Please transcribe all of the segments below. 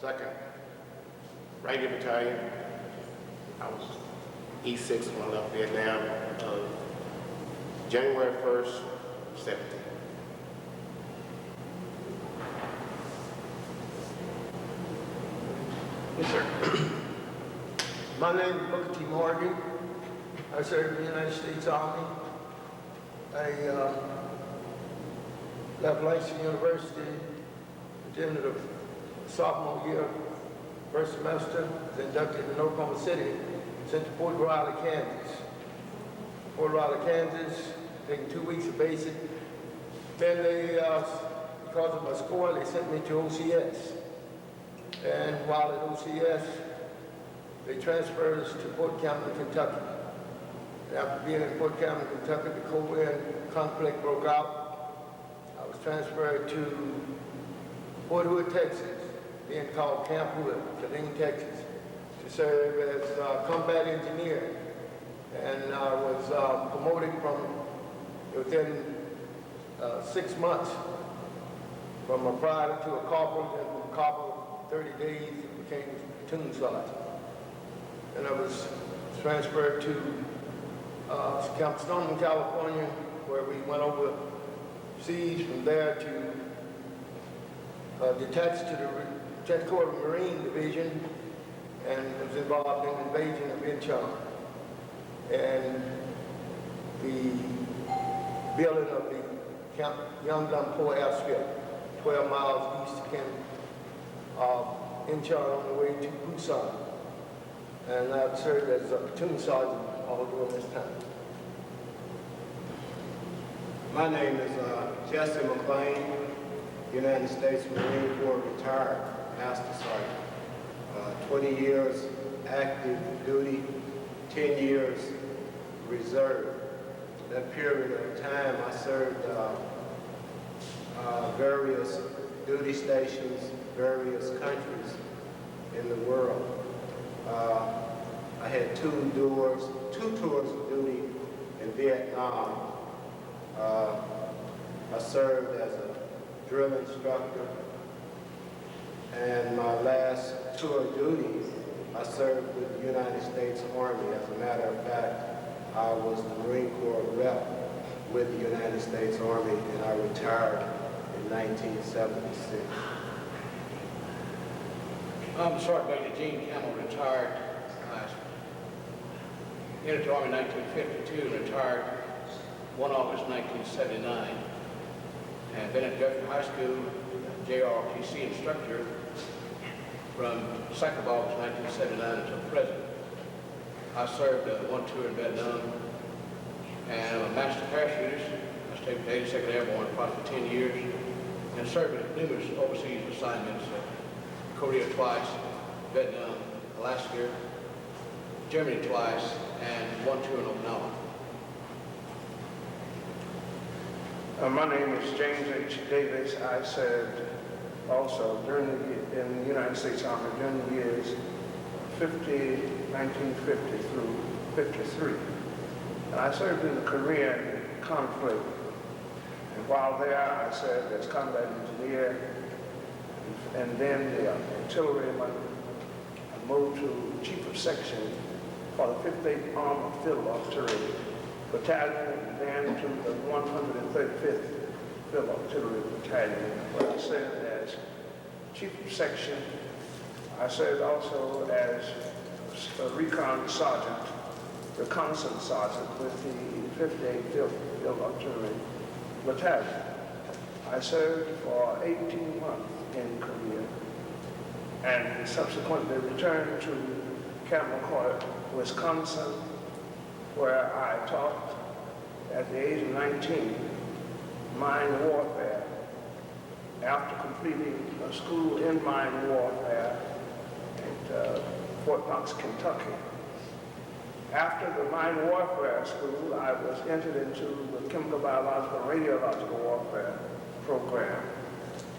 2nd Ranger Battalion. I was E6 when I left Vietnam, January 1st, 70. Yes, sir. My name is Booker T. Morgan. I served in the United States Army. I left Langston University at the end of the sophomore year, first semester. Was inducted in Oklahoma City, sent to Fort Riley, Kansas. Fort Riley, Kansas, taking 2 weeks of basic. Then they, because of my score, they sent me to OCS. And while at OCS, they transferred us to Fort Campbell, Kentucky. After being in Fort Campbell, Kentucky, the Korean conflict broke out. I was transferred to Fort Hood, Texas, being called Camp Hood, Killeen, Texas, to serve as combat engineer. And I was promoted within 6 months from a private to a corporal, and from corporal 30 days became platoon sergeant. And I was transferred to Camp Stoneman, California, where we went overseas. From there to detached to the 10th Corps Marine Division, and was involved in the invasion of Incheon and the building of the Camp Yongdong-Po airstrip, 12 miles east of Incheon on the way to Busan. And I've served as a platoon sergeant all during this time. My name is Jesse McClain, United States Marine Corps retired Master Sergeant. 20 years active duty, 10 years reserve. That period of time I served various duty stations, various countries in the world. I had two tours of duty in Vietnam. I served as a drill instructor, and my last tour of duty, I served with the United States Army. As a matter of fact, I was the Marine Corps rep with the United States Army, and I retired in 1976. I'm Sergeant Major Gene Campbell, retired. Entered the Army in 1952 and retired 1 August 1979. And been at Guthrie High School, JROTC instructor from 2nd of August 1979 until present. I served one tour in Vietnam, and I'm a master parachutist. I stayed with the 82nd Airborne for approximately 10 years, and served in numerous overseas assignments, Korea twice, Vietnam, Alaska, Germany twice, and one tour in Okinawa. My name is James H. Davis. I served also in the United States Army during the years 1950 through 53. And I served in the Korean conflict. And while there, I served as combat engineer, and then the artilleryman. I moved to chief of section for the 58th Armored Field Artillery Battalion, and then to the 135th Field Artillery Battalion, where I served as chief of section. I served also as a reconnaissance sergeant with the 58th Field Artillery Battalion. I served for 18 months in Korea, and subsequently returned to Camp McCoy, Wisconsin, where I taught at the age of 19 mine warfare. After completing a school in mine warfare at Fort Knox, Kentucky. After the mine warfare school, I was entered into the chemical, biological, and radiological warfare program,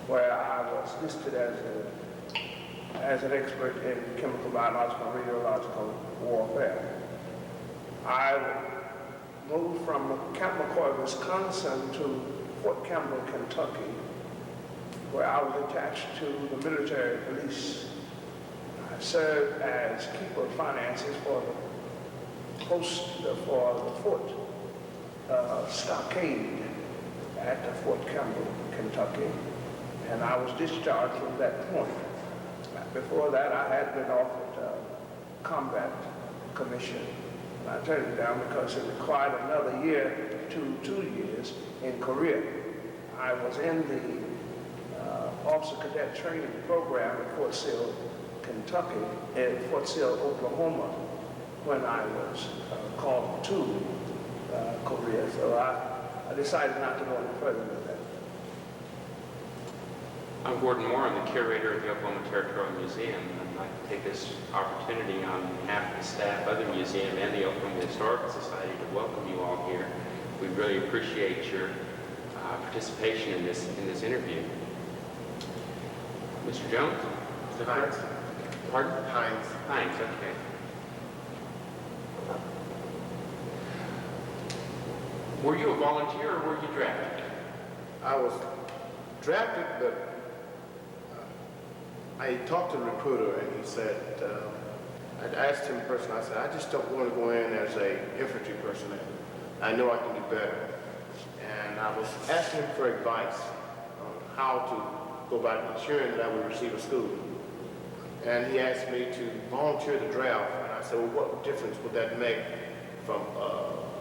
where I was listed as an expert in chemical, biological, and radiological warfare. I moved from Camp McCoy, Wisconsin to Fort Campbell, Kentucky where I was attached to the military police. I served as keeper of finances for the fort stockade at Fort Campbell, Kentucky, and I was discharged from that point. Before that, I had been offered a combat commission, and I turned it down because it required another year to 2 years in Korea. I was in the officer cadet training program at Fort Sill, Kentucky, and Fort Sill, Oklahoma, when I was called to Korea. So I decided not to go any further than that. I'm Gordon Moore. I'm the curator of the Oklahoma Territorial Museum. I'd like to take this opportunity on behalf of the staff of the museum and the Oklahoma Historical Society to welcome you all here. We really appreciate your participation in this interview. Mr. Jones? Mr. Heinz. Pardon? Heinz. Heinz, okay. Were you a volunteer or were you drafted? I was drafted, but I talked to the recruiter and he said, I'd asked him personally, I said, I just don't want to go in as a infantry person. I know I can do better. And I was asking him for advice on how to go about ensuring that I would receive a school. And he asked me to volunteer the draft. And I said, well, what difference would that make from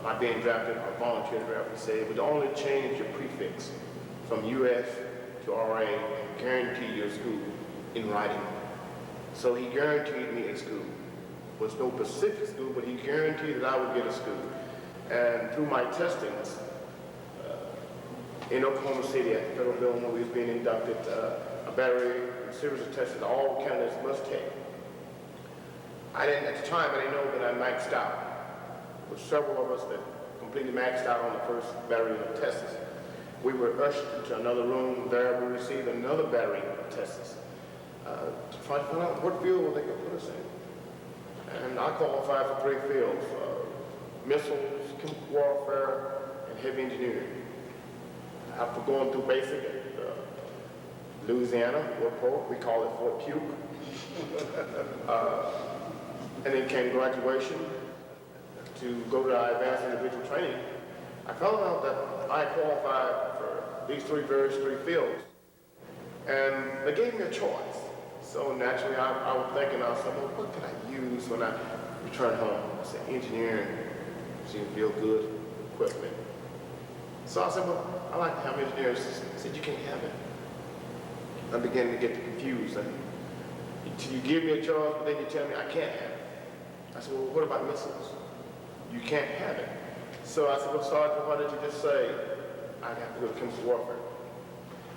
my being drafted or volunteer draft? He said, it would only change your prefix from US to RA and guarantee your school in writing. So he guaranteed me a school. It was no Pacific school, but he guaranteed that I would get a school. And through my testings in Oklahoma City at the federal building where we was being inducted, a battery and series of tests that all candidates must take. At the time, I didn't know that I maxed out. There were several of us that completely maxed out on the first battery of tests. We were ushered into another room. There we received another battery of tests to try to find out what field they could put us in. And I qualified for 3 fields, missiles, chemical warfare, and heavy engineering. After going through basic at Louisiana, we call it Fort Puke. And then came graduation to go to our advanced individual training. I found out that I qualified for these 3 fields. And they gave me a choice. So naturally, I was thinking, I said, well, what could I use when I return home? I said, engineering seemed real good, equipment. So I said, well, I like to have engineers. He said, you can't have it. I began to get confused. You give me a choice, but then you tell me I can't have it. I said, well, what about missiles? You can't have it. So I said, well, Sergeant, why did you just say I have to go to chemical warfare?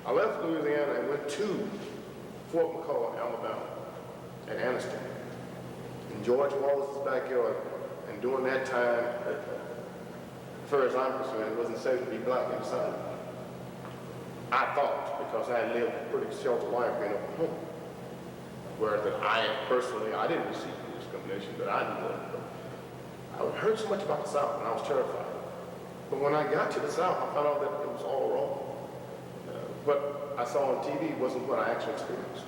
I left Louisiana and went to Fort McCall, Alabama, at Anniston, in George Wallace's backyard. And during that time, as far as I'm concerned, it wasn't safe to be black inside. I thought, because I had lived a pretty sheltered life in Oklahoma, where that I personally, I didn't receive discrimination, but I knew it. I heard so much about the South, and I was terrified. But when I got to the South, I found out that it was all wrong. What I saw on TV wasn't what I actually experienced.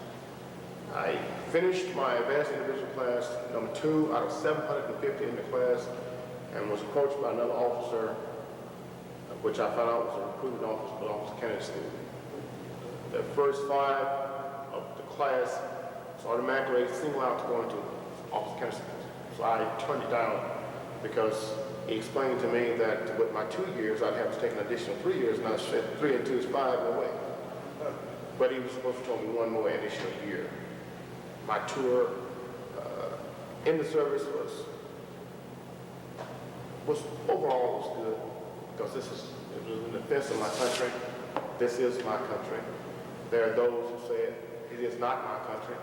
I finished my advanced individual class, number 2 out of 750 in the class, and was approached by another officer, which I found out was a recruiting officer, but officer candidate student. The first 5 of the class was automatically singled out to go into officer candidate student. So I turned it down because he explained to me that with my 2 years, I'd have to take an additional 3 years, and I said 3 and 2 is 5, no way. But he was supposed to tell me 1 more additional year. My tour in the service was overall was good, because it was in defense of my country. This is my country. There are those who say it is not my country,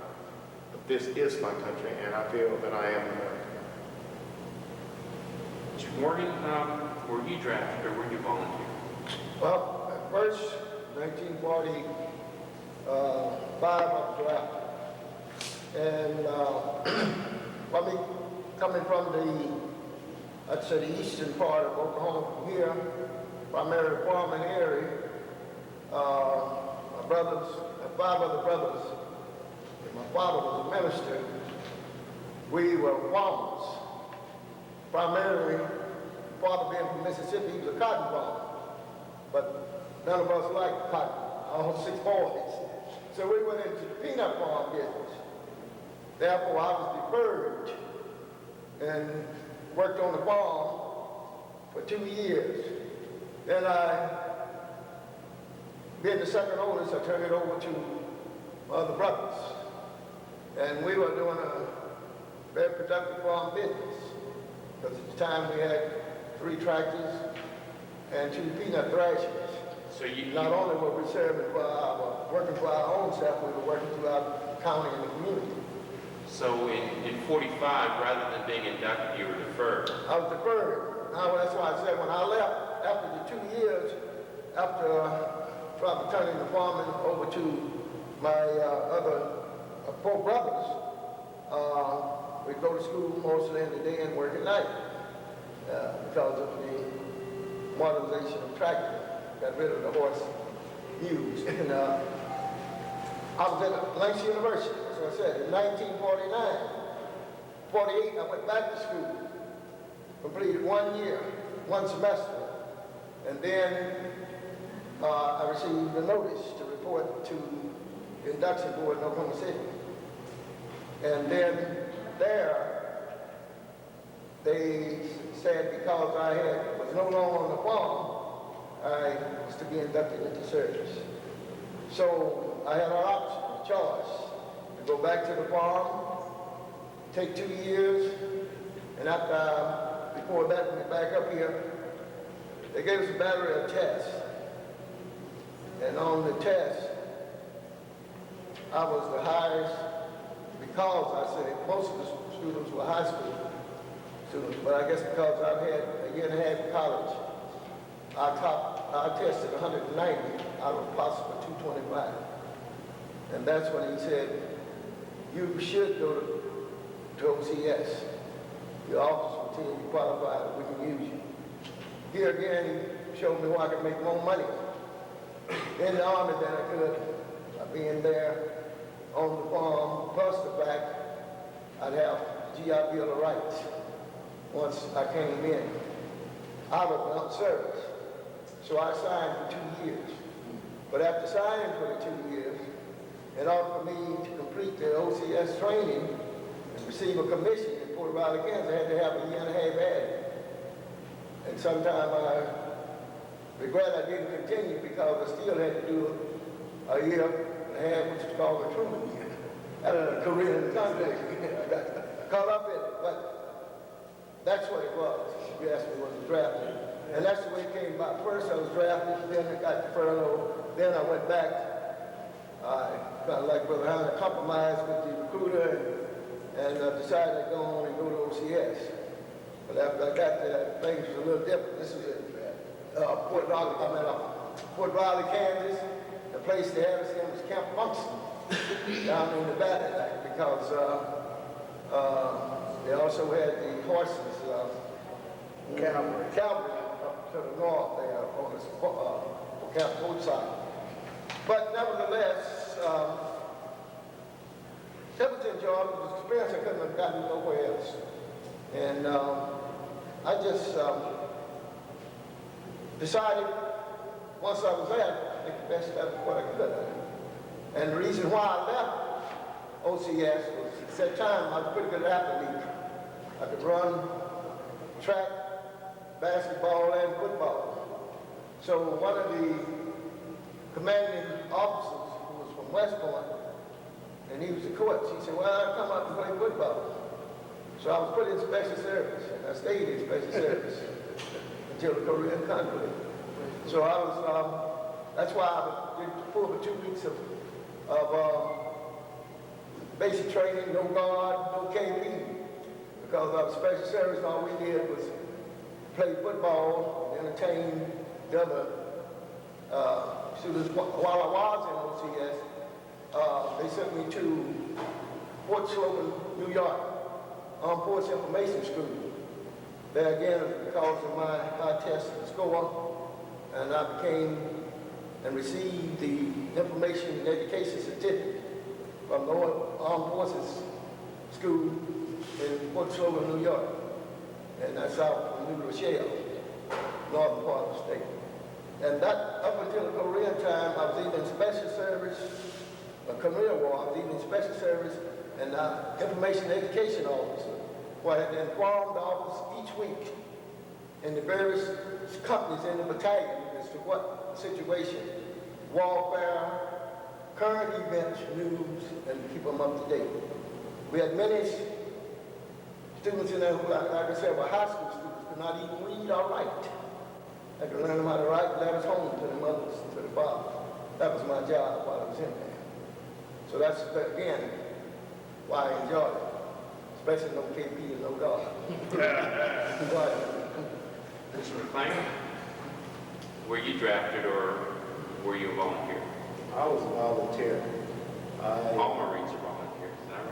but this is my country, and I feel that I am American. Mr. Morgan, were you drafted or were you volunteer? Well, at first, 1945, I was drafted. And coming from the eastern part of Oklahoma from here, primarily farming area, my brothers 5 other brothers, and my father was a minister. We were farmers. Primarily, father being from Mississippi, he was a cotton farmer. But none of us liked cotton, all 6 boys. So we went into the peanut farm business. Therefore, I was deferred and worked on the farm for 2 years. Then being the second oldest, I turned it over to my other brothers. And we were doing a very productive farm business. Because at the time we had 3 tractors and 2 peanut thrashers. So Not only were we working for our own self, we were working throughout the county and the community. So in 45, rather than being inducted, you were deferred. I was deferred. Now, that's why I said when I left, after the 2 years, after probably turning the farming over to my other 4 brothers, we'd go to school mostly in the day and work at night because of the modernization of tractor. Got rid of the horse mules. And I was at Lynch University, as I said, in 1949. 48, I went back to school, completed 1 year, 1 semester, and then I received a notice to report to the induction board in Oklahoma City. And then there, they said because I was no longer on the farm, I was to be inducted into service. So I had an option, a choice, to go back to the farm, take 2 years, and before that, we back up here, they gave us a battery of tests. And on the test, I was the highest because I said most of the students were high school students, but I guess because I've had a year and a half in college, I tested 190 out of possible 225. And that's when he said, you should go to OCS. Your office will tell you qualified, we can use you. Here again, he showed me where I could make more money in the Army than I could by being there on the farm, plus the fact I'd have GI Bill of Rights once I came in. I was without service. So I signed for 2 years. But after signing for the 2 years, in order for me to complete the OCS training and receive a commission in Port Riley, Kansas, I had to have a year and a half added. And sometime I regret I didn't continue because I still had to do a year and a half, which is called a Truman year. I had a career in the conflict. I got caught up in it, but that's what it was. You asked me, was it drafted? And that's the way it came about. First I was drafted, then I got the furlough, then I went back. I kind of like Brother Heinz, compromised with the recruiter and decided to go on and go to OCS. But after I got there, things was a little different. This was at Port Riley, Kansas. The place they had us in was Camp Function down in the valley, because they also had the horses, cavalry up to the north there on the Camp Fort side. But nevertheless, it was enjoyable. It was an experience I couldn't have gotten nowhere else. And I just decided, once I was there, to make the best out of what I could. And the reason why I left OCS was at that time I was a pretty good athlete. I could run, track, basketball, and football. So one of the commanding officers, who was from West Point, and he was the coach, he said, well, I'll come out and play football. So I was put in special service, and I stayed in special service until the Korean conflict. So I was, that's why I did for 2 weeks of basic training, no guard, no KP, because I was special service, and all we did was play football, entertain the other students. While I was in OCS, they sent me to Fort Slogan, New York, Armed Force Information School. There again, because of my high test score, and I became and received the Information and Education Certificate from the Armed Forces School in Port Slogan, New York. And that's out in New Rochelle, northern part of the state. And that, up until the Korean time, I was either in special service, a Korean War, I was either in special service and information education officer, where I had to inform the office each week in the various companies in the battalion as to what situation, warfare, current events, news, and keep them up to date. We had many students in there who, like I said, were high school students, could not even read or write. I could learn them how to write letters home to the mothers, to the fathers. That was my job while I was in there. So that's, again, why I enjoyed it. Especially no KP and no God. Mr. McClain, were you drafted or were you a volunteer? I was a volunteer. All Marines are volunteers, is that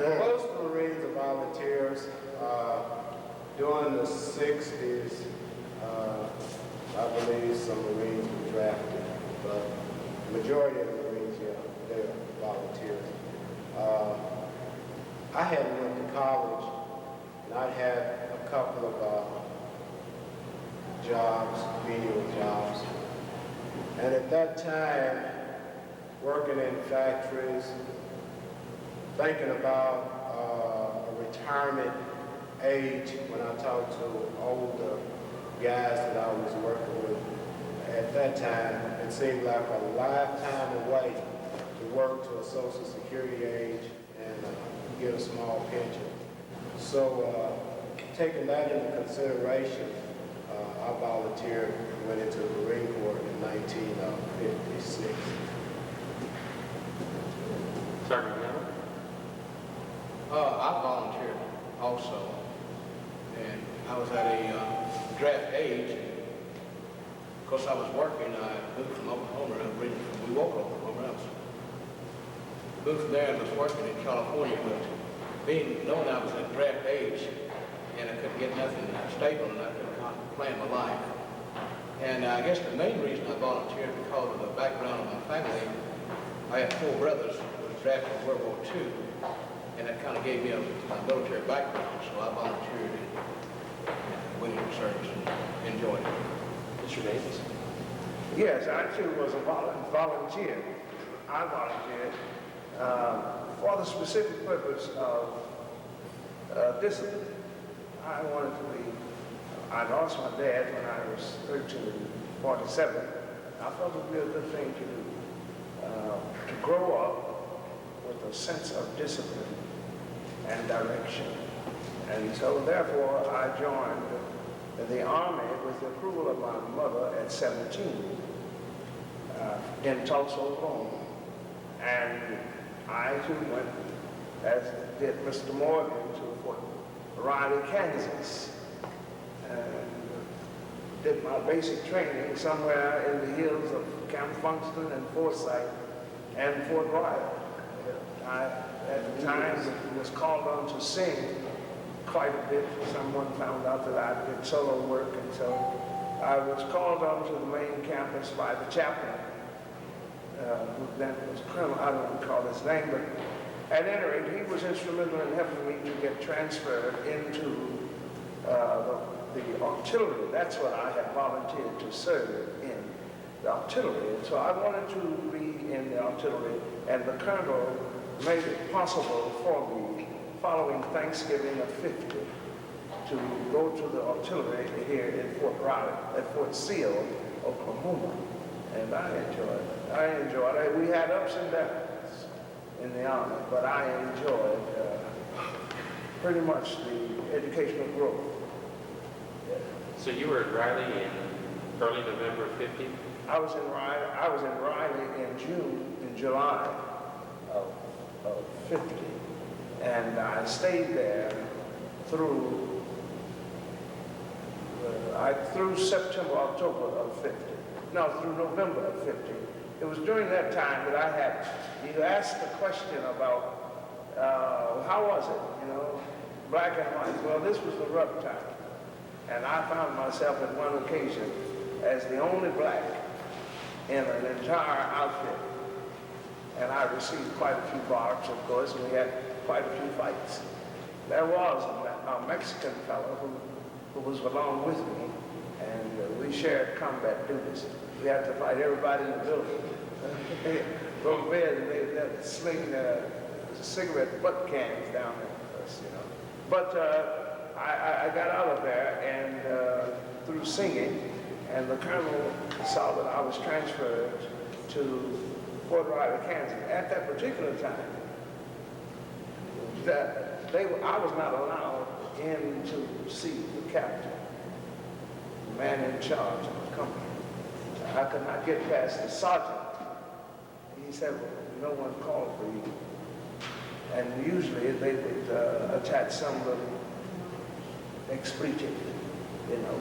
right? Most Marines are volunteers. During the 60s, I believe some Marines were drafted, but the majority of the Marines, yeah, they're volunteers. I hadn't went to college, and I had a couple of jobs, menial jobs. And at that time, working in factories, thinking about a retirement age when I talked to older guys that I was working with. At that time, it seemed like a lifetime away to work to a Social Security age and get a small pension. So taking that into consideration, I volunteered and went into the Marine Corps in 1956. Sergeant Campbell? I volunteered also, and I was at a draft age. Of course, I was working. I moved from Oklahoma, originally from Wewoka, Oklahoma. I was moved from there and was working in California, but being known I was at draft age, and I couldn't get nothing stable, and I couldn't plan my life. And I guess the main reason I volunteered because of the background of my family. I had 4 brothers who were drafted in World War II, and that kind of gave me a military background, so I volunteered and went into service and enjoyed it. Mr. Davis? Yes, I too was a volunteer. I volunteered for the specific purpose of discipline. I wanted to be, I lost my dad when I was 13, 47. I thought it would be a good thing to do, to grow up with a sense of discipline and direction. And so therefore I joined the Army with the approval of my mother at 17 in Tulsa, Oklahoma. And I too went, as did Mr. Morgan, to Fort Riley, Kansas, and did my basic training somewhere in the hills of Camp Funston and Forsyth and Fort Riley. I, at the time, was called on to sing quite a bit. Someone found out that I did solo work, and so I was called on to the main campus by the chaplain, who then was Colonel, I don't recall his name, but at any rate, he was instrumental in helping me to get transferred into the artillery. That's what I had volunteered to serve in, the artillery. And so I wanted to be in the artillery, and the colonel made it possible for me, following Thanksgiving of 50, to go to the artillery here in Fort Riley, at Fort Sill, Oklahoma. And I enjoyed it. We had ups and downs in the Army, but I enjoyed pretty much the educational growth. So you were at Riley in early November of 50? I was in Riley in July of 50. And I stayed there through September, October of 50. No, through November of 50. It was during that time that you asked the question about, how was it, you know, black and white. Well, this was the rough time. And I found myself at one occasion as the only black in an entire outfit. And I received quite a few marks, of course, and we had quite a few fights. There was a Mexican fellow who was along with me, and we shared combat duties. We had to fight everybody in the building. Go to bed and they'd sling cigarette butt cans down at us, you know. But I got out of there and through singing, and the colonel saw that I was transferred to Fort Riley, Kansas. At that particular time, I was not allowed in to see the captain, the man in charge of the company. I could not get past the sergeant. He said, well, no one called for you. And usually they would attach some little expletive, you know.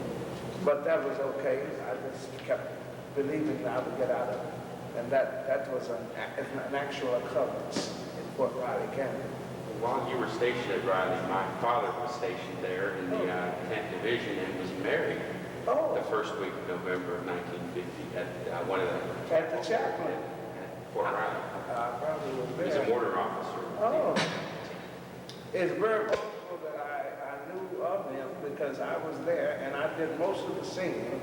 But that was okay. I just kept believing I would get out of it. And that was an actual occurrence in Fort Riley, Kansas. While you were stationed at Riley, my father was stationed there in the 10th Division and was married the first week of November of 1950 at one of the... At the chaplain. At Fort Riley. Probably was He was there. a mortar officer. Oh. It's very possible that I knew of him because I was there and I did most of the singing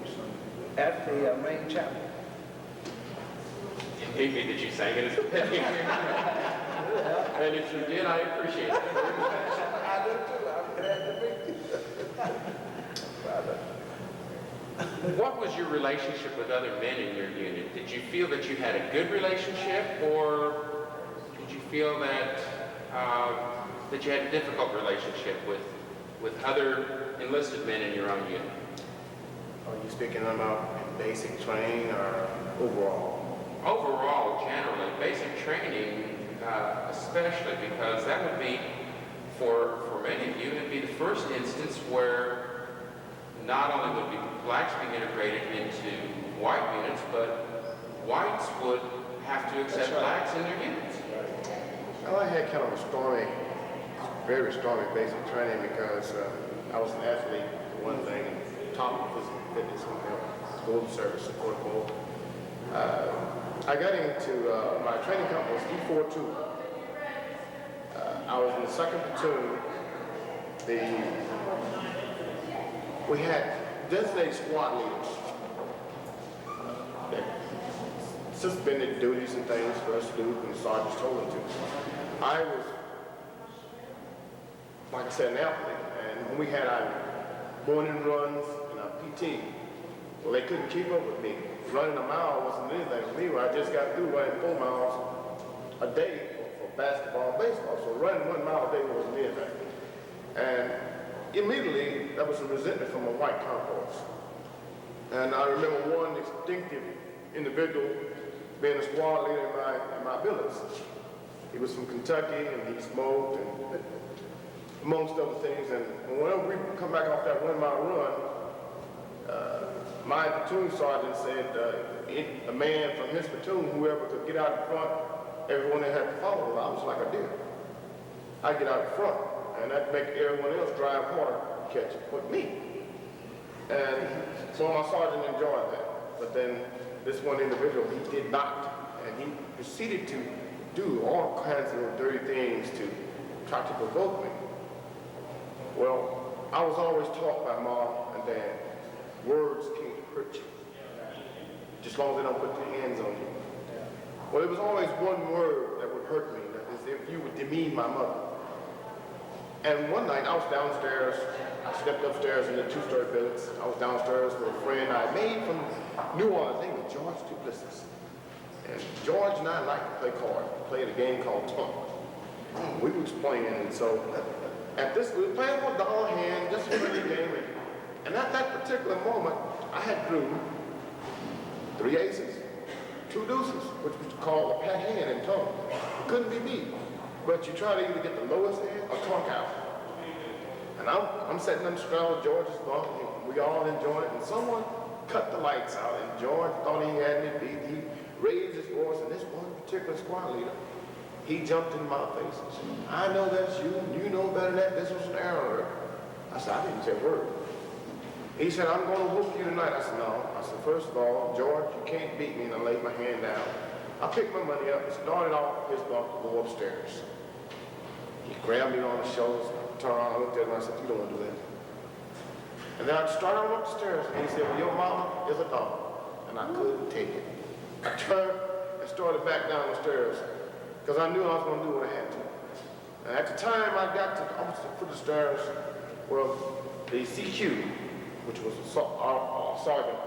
at the main chapel. Maybe that you sang in his opinion. And if you did, I appreciate it. I do too. I'm glad to meet you. What was your relationship with other men in your unit? Did you feel that you had a good relationship, or did you feel that that you had a difficult relationship with other enlisted men in your own unit? Are you speaking about basic training or overall? Overall, generally, basic training, especially because that would be, for many of you, it'd be the first instance where not only would be blacks be integrated into white units, but whites would have to accept blacks in their units. Well, I had kind of a stormy, very stormy basic training because I was an athlete, for one thing, and top of physical fitness, school service support board. I got into, my training company was E42. I was in the 2nd platoon. We had designated squad leaders that suspended duties and things for us to do when the sergeants told them to. I was, like I said, an athlete, and when we had our morning runs and our PT, well, they couldn't keep up with me. Running a mile wasn't anything for me. I just got through running 4 miles a day for basketball and baseball, so running 1 mile a day wasn't anything. And immediately, there was some resentment from my white counterparts. And I remember one distinctive individual being a squad leader in my billets. He was from Kentucky, and he smoked, and amongst other things. And whenever we come back off that 1 mile run, my platoon sergeant said a man from his platoon, whoever could get out in front, everyone that had to follow him. I was like a deer. I'd get out in front, and that'd make everyone else drive harder to catch it but me. And so my sergeant enjoyed that. But then this one individual, he did not. And he proceeded to do all kinds of dirty things to try to provoke me. Well, I was always taught by Mom and Dad, words can't hurt you, just as long as they don't put their hands on you. Well, there was always one word that would hurt me, that is if you would demean my mother. And one night I was downstairs, I stepped upstairs in the 2-story billets. I was downstairs with a friend I made from New Orleans, named George Duplessis. And George and I liked to play cards, played a game called Tunk. We was playing, and so we were playing for a dollar hand, just a friendly game. And at that particular moment, I had drew 3 aces, 2 deuces, which was called a pat hand in Tunk. It couldn't be me, but you try to either get the lowest hand or Tunk out. And I'm sitting on the straddle of George's bunk, and we all enjoyed it, and someone cut the lights out, and George thought he had me beat. He raised his voice, and this one particular squad leader, he jumped in my face and said, I know that's you, and you know better than that, this was an error. I said, I didn't say a word. He said, I'm going to whoop you tonight. I said, no. I said, first of all, George, you can't beat me. And I laid my hand down. I picked my money up and started off his bunk to go upstairs. He grabbed me on the shoulders, turned around, I looked at him, and I said, you don't want to do that. And then I started on upstairs, and he said, well, your mama is a dog. And I couldn't take it. I turned and started back down the stairs, because I knew I was going to do what I had to. And at the time I got to the opposite foot of the stairs, well, the CQ, which was our sergeant,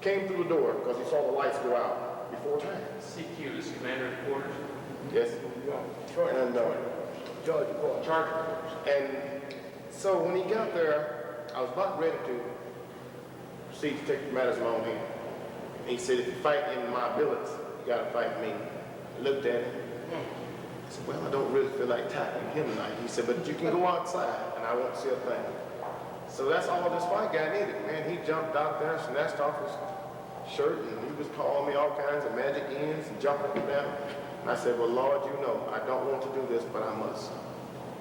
came through the door because he saw the lights go out before time. CQ is commander's quarters? Yes. And George, Charge. And so when he got there, I was about ready to proceed to take matters in my own hand. And he said, if you fight in my billets, you got to fight me. I looked at him. I said, well, I don't really feel like tackling him tonight. He said, but you can go outside, and I won't see a thing. So that's all this white guy needed, man. He jumped out there, snatched off his shirt, and he was calling me all kinds of magic ends and jumping up and down. And I said, well, Lord, you know, I don't want to do this, but I must.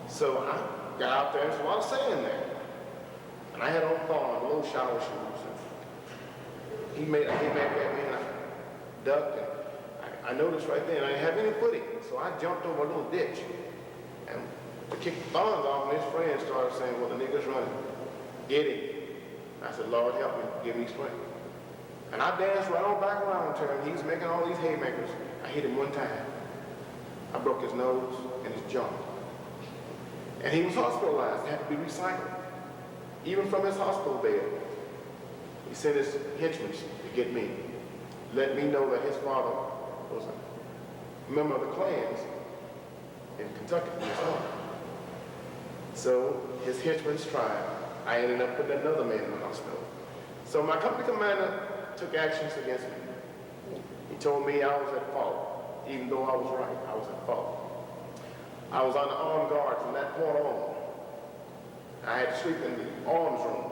So I got out there, and there's a lot of sand there. And I had on thorns, little shower shoes. And he made at me, and I ducked, and I noticed right there, and I didn't have any footing. So I jumped over a little ditch. And to kick the thorns off, and his friend started saying, well, the nigga's running. Get him. I said, Lord, help me, give me strength. And I danced right on back around to him. He was making all these haymakers. I hit him one time. I broke his nose and his jaw. And he was hospitalized, had to be recycled. Even from his hospital bed, he sent his henchmen to get me. Let me know that his father was a member of the clans in Kentucky. So his henchmen tried. I ended up putting another man in the hospital. So my company commander took actions against me. He told me I was at fault, even though I was right, I was at fault. I was on the armed guard from that point on. I had to sleep in the arms room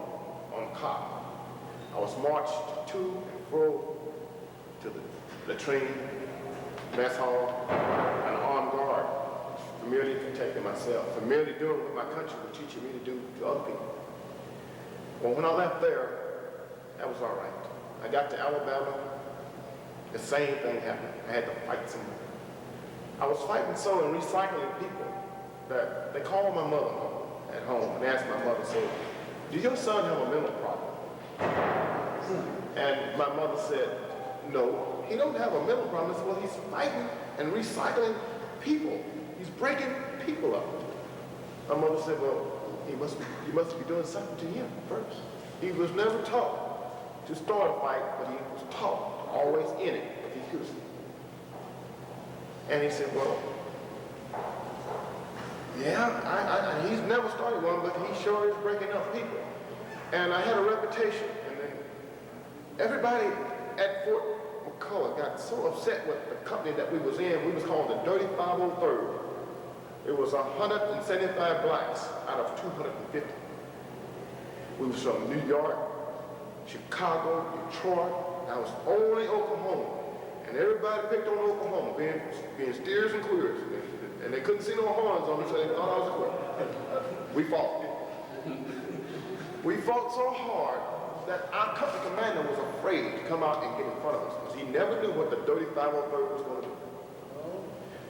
on the cot. I was marched to and fro to the latrine, mess hall, and armed guard for merely protecting myself, for merely doing what my country was teaching me to do to other people. Well, when I left there, that was all right. I got to Alabama, the same thing happened. I had to fight some more. I was fighting so and recycling people that they called my mother home at home and asked my mother, said, do your son have a mental problem? And my mother said, no, he don't have a mental problem. I said, well, he's fighting and recycling people. He's breaking people up. My mother said, well, you must be doing something to him first. He was never taught to start a fight, but he was taught always in it, but he couldn't. And he said, well, yeah, he's never started one, but he sure is breaking up people. And I had a reputation, and then everybody at Fort McCullough got so upset with the company that we was in. We was called the Dirty 503rd. It was 175 blacks out of 250. We was from New York, Chicago, Detroit. I was only Oklahoma. And everybody picked on Oklahoma, being steers and queers. And they couldn't see no horns on me, so they thought I was a queer. We fought. We fought so hard that our company commander was afraid to come out and get in front of us, because he never knew what the Dirty 503rd was going to do.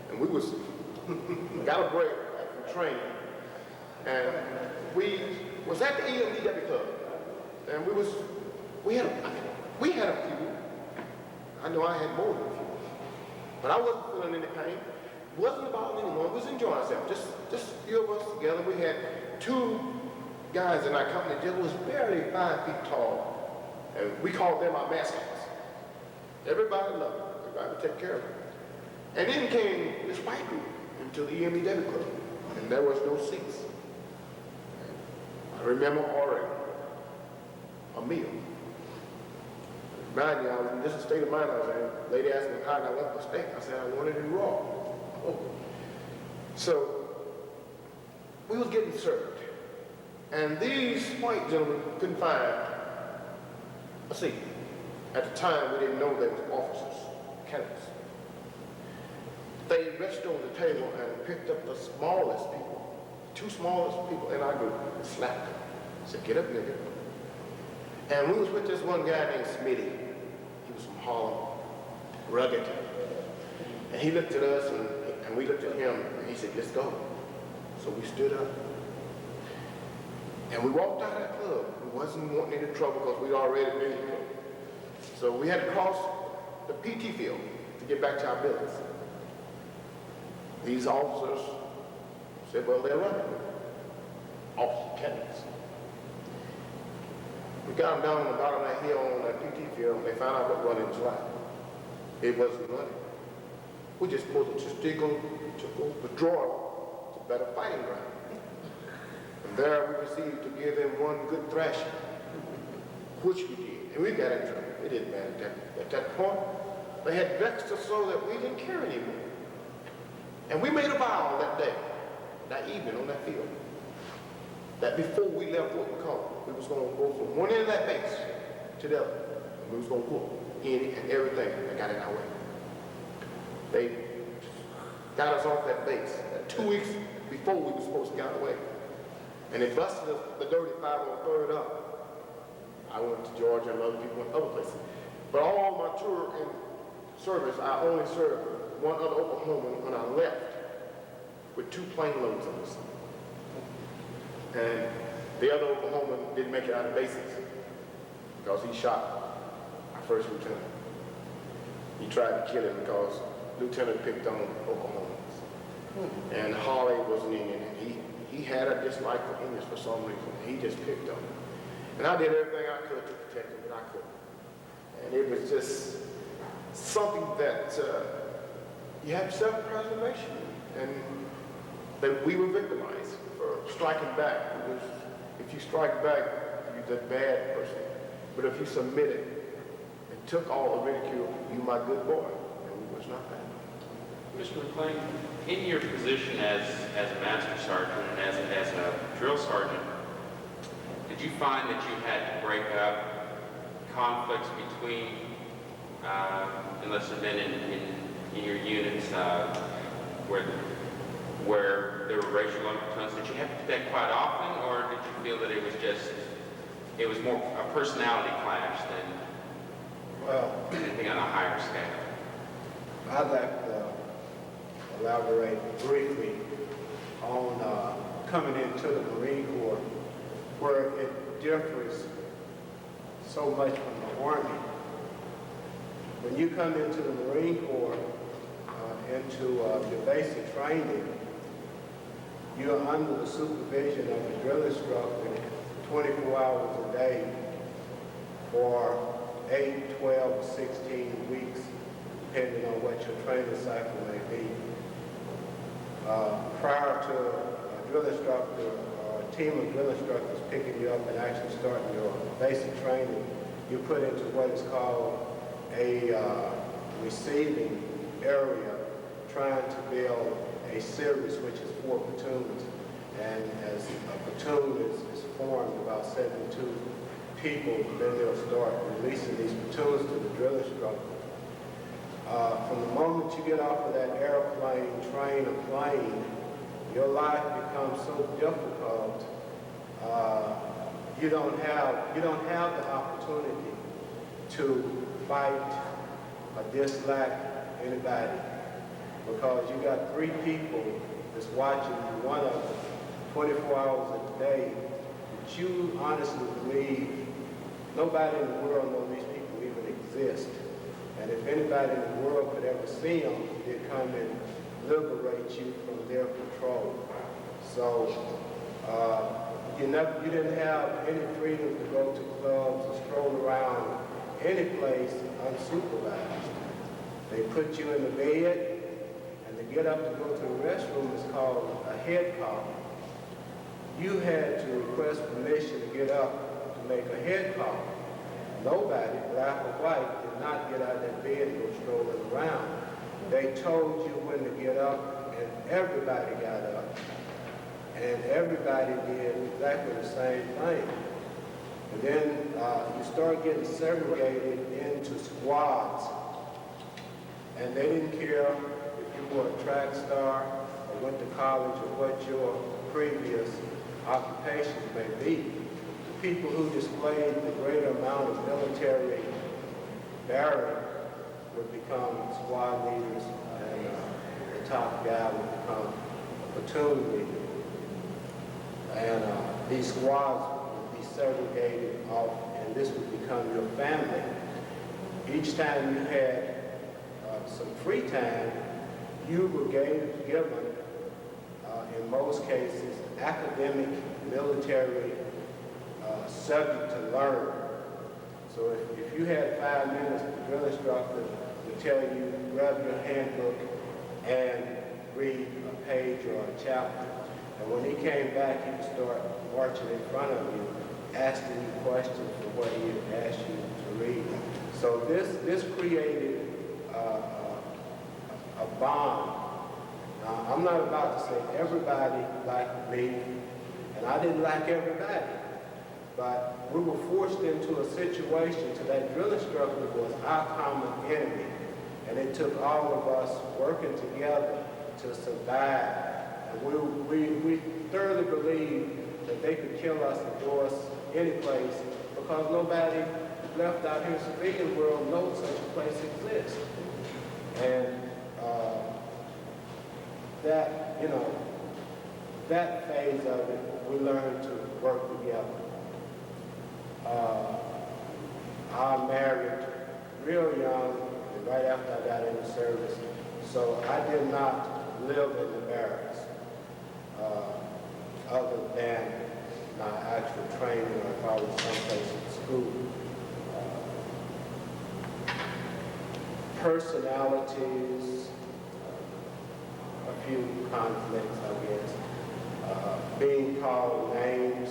And we was got a break from training, and we was at the EMDW club, and we had a few. I know I had more than a few, but I wasn't feeling any pain. It wasn't about anyone. We was enjoying ourselves. Just a few of us together. We had two guys in our company that was barely 5 feet tall, and we called them our mascots. Everybody loved them. Everybody would take care of them. And then came this white group into the EMDW club, and there was no seats. I remember ordering a meal. Mind you, I was in this state of mind I was in. The lady asked me how did I want the steak. I said I wanted it raw. Oh. So we was getting served, and these white gentlemen couldn't find a seat. At the time, we didn't know they were officers, candidates. They reached over the table and picked up the smallest people, two smallest people in our group, and slapped them. Said, get up, nigga. And we was with this one guy named Smitty. He was from Harlem, rugged. And he looked at us and we looked at him and he said, let's go. So we stood up. And we walked out of that club. We wasn't wanting any trouble because we'd already been here. So we had to cross the PT field to get back to our buildings. These officers said, well, they're running. Officer Campbell. We got them down on the bottom of that hill on that PT field and they found out what running was like. It wasn't running. We just pulled the testicle, took the drawer to better fighting ground. And there we proceeded to give them one good thrashing, which we did. And we got in trouble. It didn't matter. At that point, they had vexed us so that we didn't care anymore. And we made a vow that day, that evening on that field, that before we left what we called, we was going to go from one end of that base to the other. And we was going to whoop any and everything that got in our way. They got us off that base 2 weeks before we were supposed to get away. And they busted us the dirty 503rd up. I went to Georgia and other people went other places. But all my tour and service, I only served one other Oklahoman when I left with 2 plane loads of us. And the other Oklahoman didn't make it out of basics because he shot our first lieutenant. He tried to kill him because Lieutenant picked on Oklahomans. And Holly was an Indian, and he had a dislike for English for some reason. He just picked on him. And I did everything I could to protect him, but I couldn't. And it was just something that you have self-preservation. And that we were victimized for striking back. Because if you strike back, you're the bad person. But if you submitted and took all the ridicule, you my good boy. And we was not bad. Mr. McClain, in your position as a master sergeant and as a drill sergeant, did you find that you had to break up conflicts between enlisted men in your units where there were racial undertones? Did you have to do that quite often, or did you feel that it was more a personality clash than anything on a higher scale? I'd like to elaborate briefly on coming into the Marine Corps, where it differs so much from the Army. When you come into the Marine Corps, into your basic training, you're under the supervision of a drill instructor 24 hours a day for 8, 12, 16 weeks, depending on what your training cycle may be. Prior to a drill instructor or a team of drill instructors picking you up and actually starting your basic training, you're put into what is called a receiving area, trying to build a series, which is 4 platoons. And as a platoon is formed, about 72 people, then they'll start releasing these platoons to the drill instructor. From the moment you get off of that airplane, train, or plane, your life becomes so difficult. You don't have the opportunity to fight or dislike anybody, because you got 3 people that's watching you, one of them 24 hours a day, that you honestly believe nobody in the world knows these people even exist. And if anybody in the world could ever see them, they'd come and liberate you from their control. So you didn't have any freedom to go to clubs or stroll around any place unsupervised. They put you in the bed, and to get up to go to the restroom is called a head call. You had to request permission to get up to make a head call. Nobody, black or white, did not get out of that bed and go strolling around. They told you when to get up, and everybody got up. And everybody did exactly the same thing. And then you start getting segregated into squads. And they didn't care if you were a track star or went to college or what your previous occupations may be. The people who displayed the greater amount amount of military barrier would become squad leaders, and the top guy would become a platoon leader. And these squads would be segregated off, and this would become your family. Each time you had some free time, you were given, in most cases, academic, military subject to learn. So if you had 5 minutes, the drill instructor would tell you, grab your handbook and read a page or a chapter. And when he came back, he would start marching in front of you, asking you questions for what he had asked you to read. So this created a bond. Now, I'm not about to say everybody liked me, and I didn't like everybody. But we were forced into a situation to that drill instructor was our common enemy. And it took all of us working together to survive. And we thoroughly believed that they could kill us and throw us any place because nobody left out here in the civilian world knows such a place exists. And that phase of it, we learned to work together. I married real young, and right after I got into service, so I did not live in the barracks other than my actual training or if I was someplace in school. Personalities, a few conflicts, I guess. Being called names,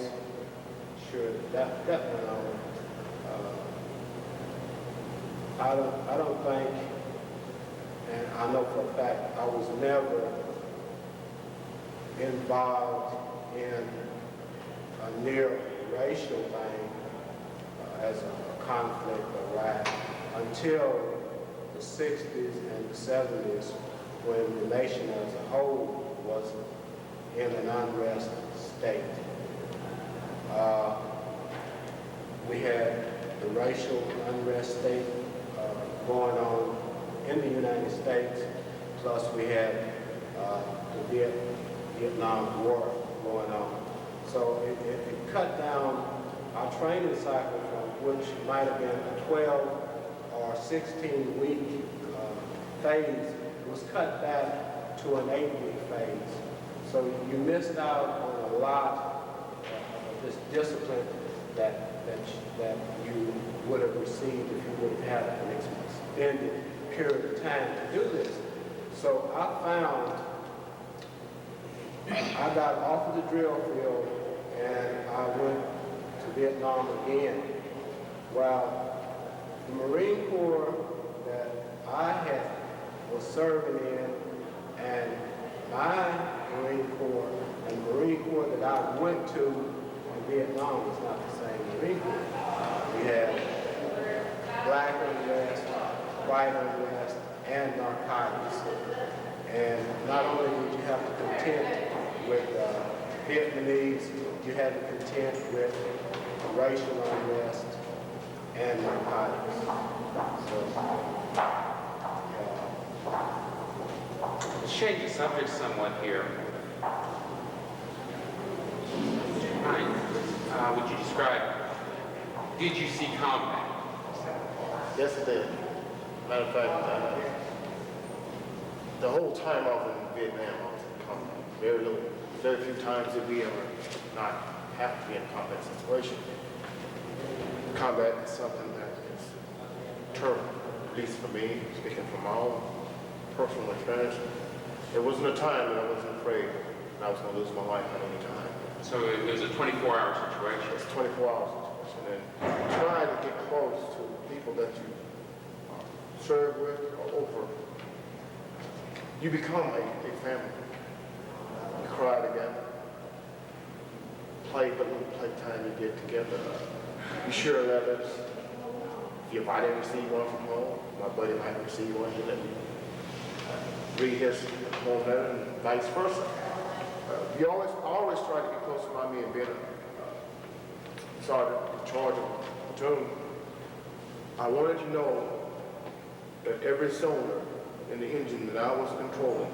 sure, that went on. I don't think, and I know for a fact, I was never involved in a near racial thing as a conflict or riot until the 60s and the 70s when the nation as a whole was in an unrest state. We had the racial unrest state going on in the United States, plus we had the Vietnam War going on. So it cut down our training cycle from which might have been a 12 or 16-week phase, was cut back to an 8-week phase. So you missed out on a lot of this discipline that you would have received if you would have had an extended period of time to do this. So I found I got off of the drill field and I went to Vietnam again. Well, the Marine Corps that I was serving in and my Marine Corps and the Marine Corps that I went to in Vietnam was not the same Marine Corps. We had black unrest, white unrest, and narcotics. And not only did you have to contend with Vietnamese, you had to contend with racial unrest and narcotics. So, Let's change the subject somewhat here. Heinz, would you describe, did you see combat? Yes, it did. Matter of fact, the whole time I was in Vietnam, I was in combat. Very few times did we ever not have to be in a combat situation. Combat is something that is terrible, at least for me, speaking from my own personal experience. There wasn't a time that I wasn't afraid that I was going to lose my life at any time. So it was a 24-hour situation. It's a 24-hour situation, and trying to get close to people that you serve with or over, you become a family. You cry together, play the little playtime you get together. You share letters. If I didn't receive one from home, my buddy might receive one. He let me read his home letter and vice versa. I always try to get close to my men being a sergeant in charge of a platoon. I wanted to know that every cylinder in the engine that I was controlling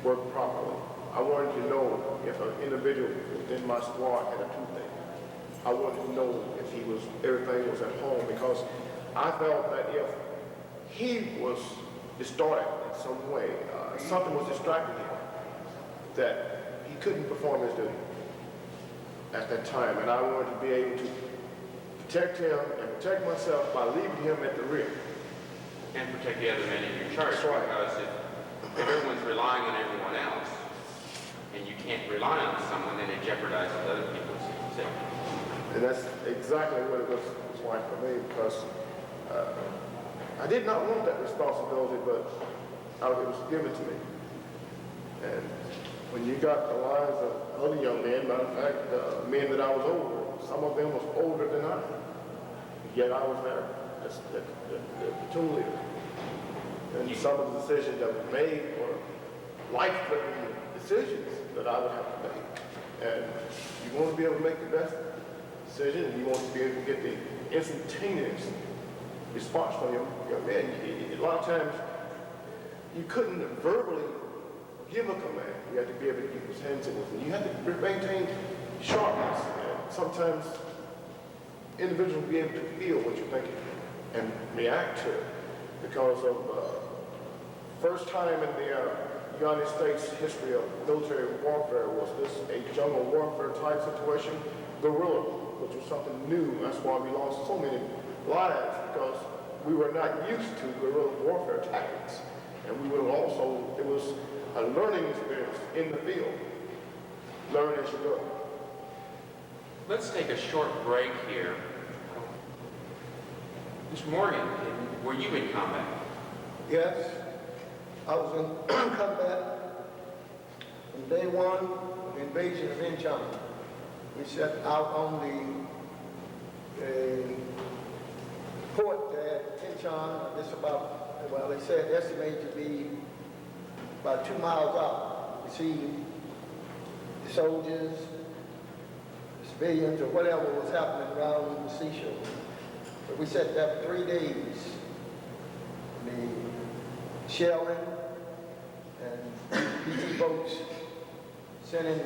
worked properly. I wanted to know if an individual within my squad had a toothache. I wanted to know if everything was at home, because I felt that if he was distorted in some way, something was distracting him, that he couldn't perform his duty at that time. And I wanted to be able to protect him and protect myself by leaving him at the rear. And protect the other men in your charge. That's right. Because if everyone's relying on everyone else, and you can't rely on someone, then it jeopardizes other people's safety. And that's exactly what it was like for me, because I did not want that responsibility, but it was given to me. And when you got the lives of other young men, matter of fact, men that I was over, some of them was older than I, yet I was there as the platoon leader. And some of the decisions that were made were life-threatening decisions that I would have to make. And you want to be able to make the best decision, and you want to be able to get the instantaneous response from your men. A lot of times, you couldn't verbally give a command. You had to be able to keep his hands in it. And you had to maintain sharpness. And sometimes individuals will be able to feel what you're thinking and react to it. Because of first time in the United States history of military warfare was this a jungle warfare type situation, guerrilla, which was something new. That's why we lost so many lives, because we were not used to guerrilla warfare tactics. And we were also, it was a learning experience in the field. Learn as you go. Let's take a short break here. Mr. Morgan, were you in combat? Yes, I was in combat from day one of the invasion of Incheon. We set out on the port at Incheon. It's about, well, they said estimated to be about 2 miles out. You see the soldiers, the civilians, or whatever was happening around the seashore. But we sat there for 3 days. The shelling and PT boats sending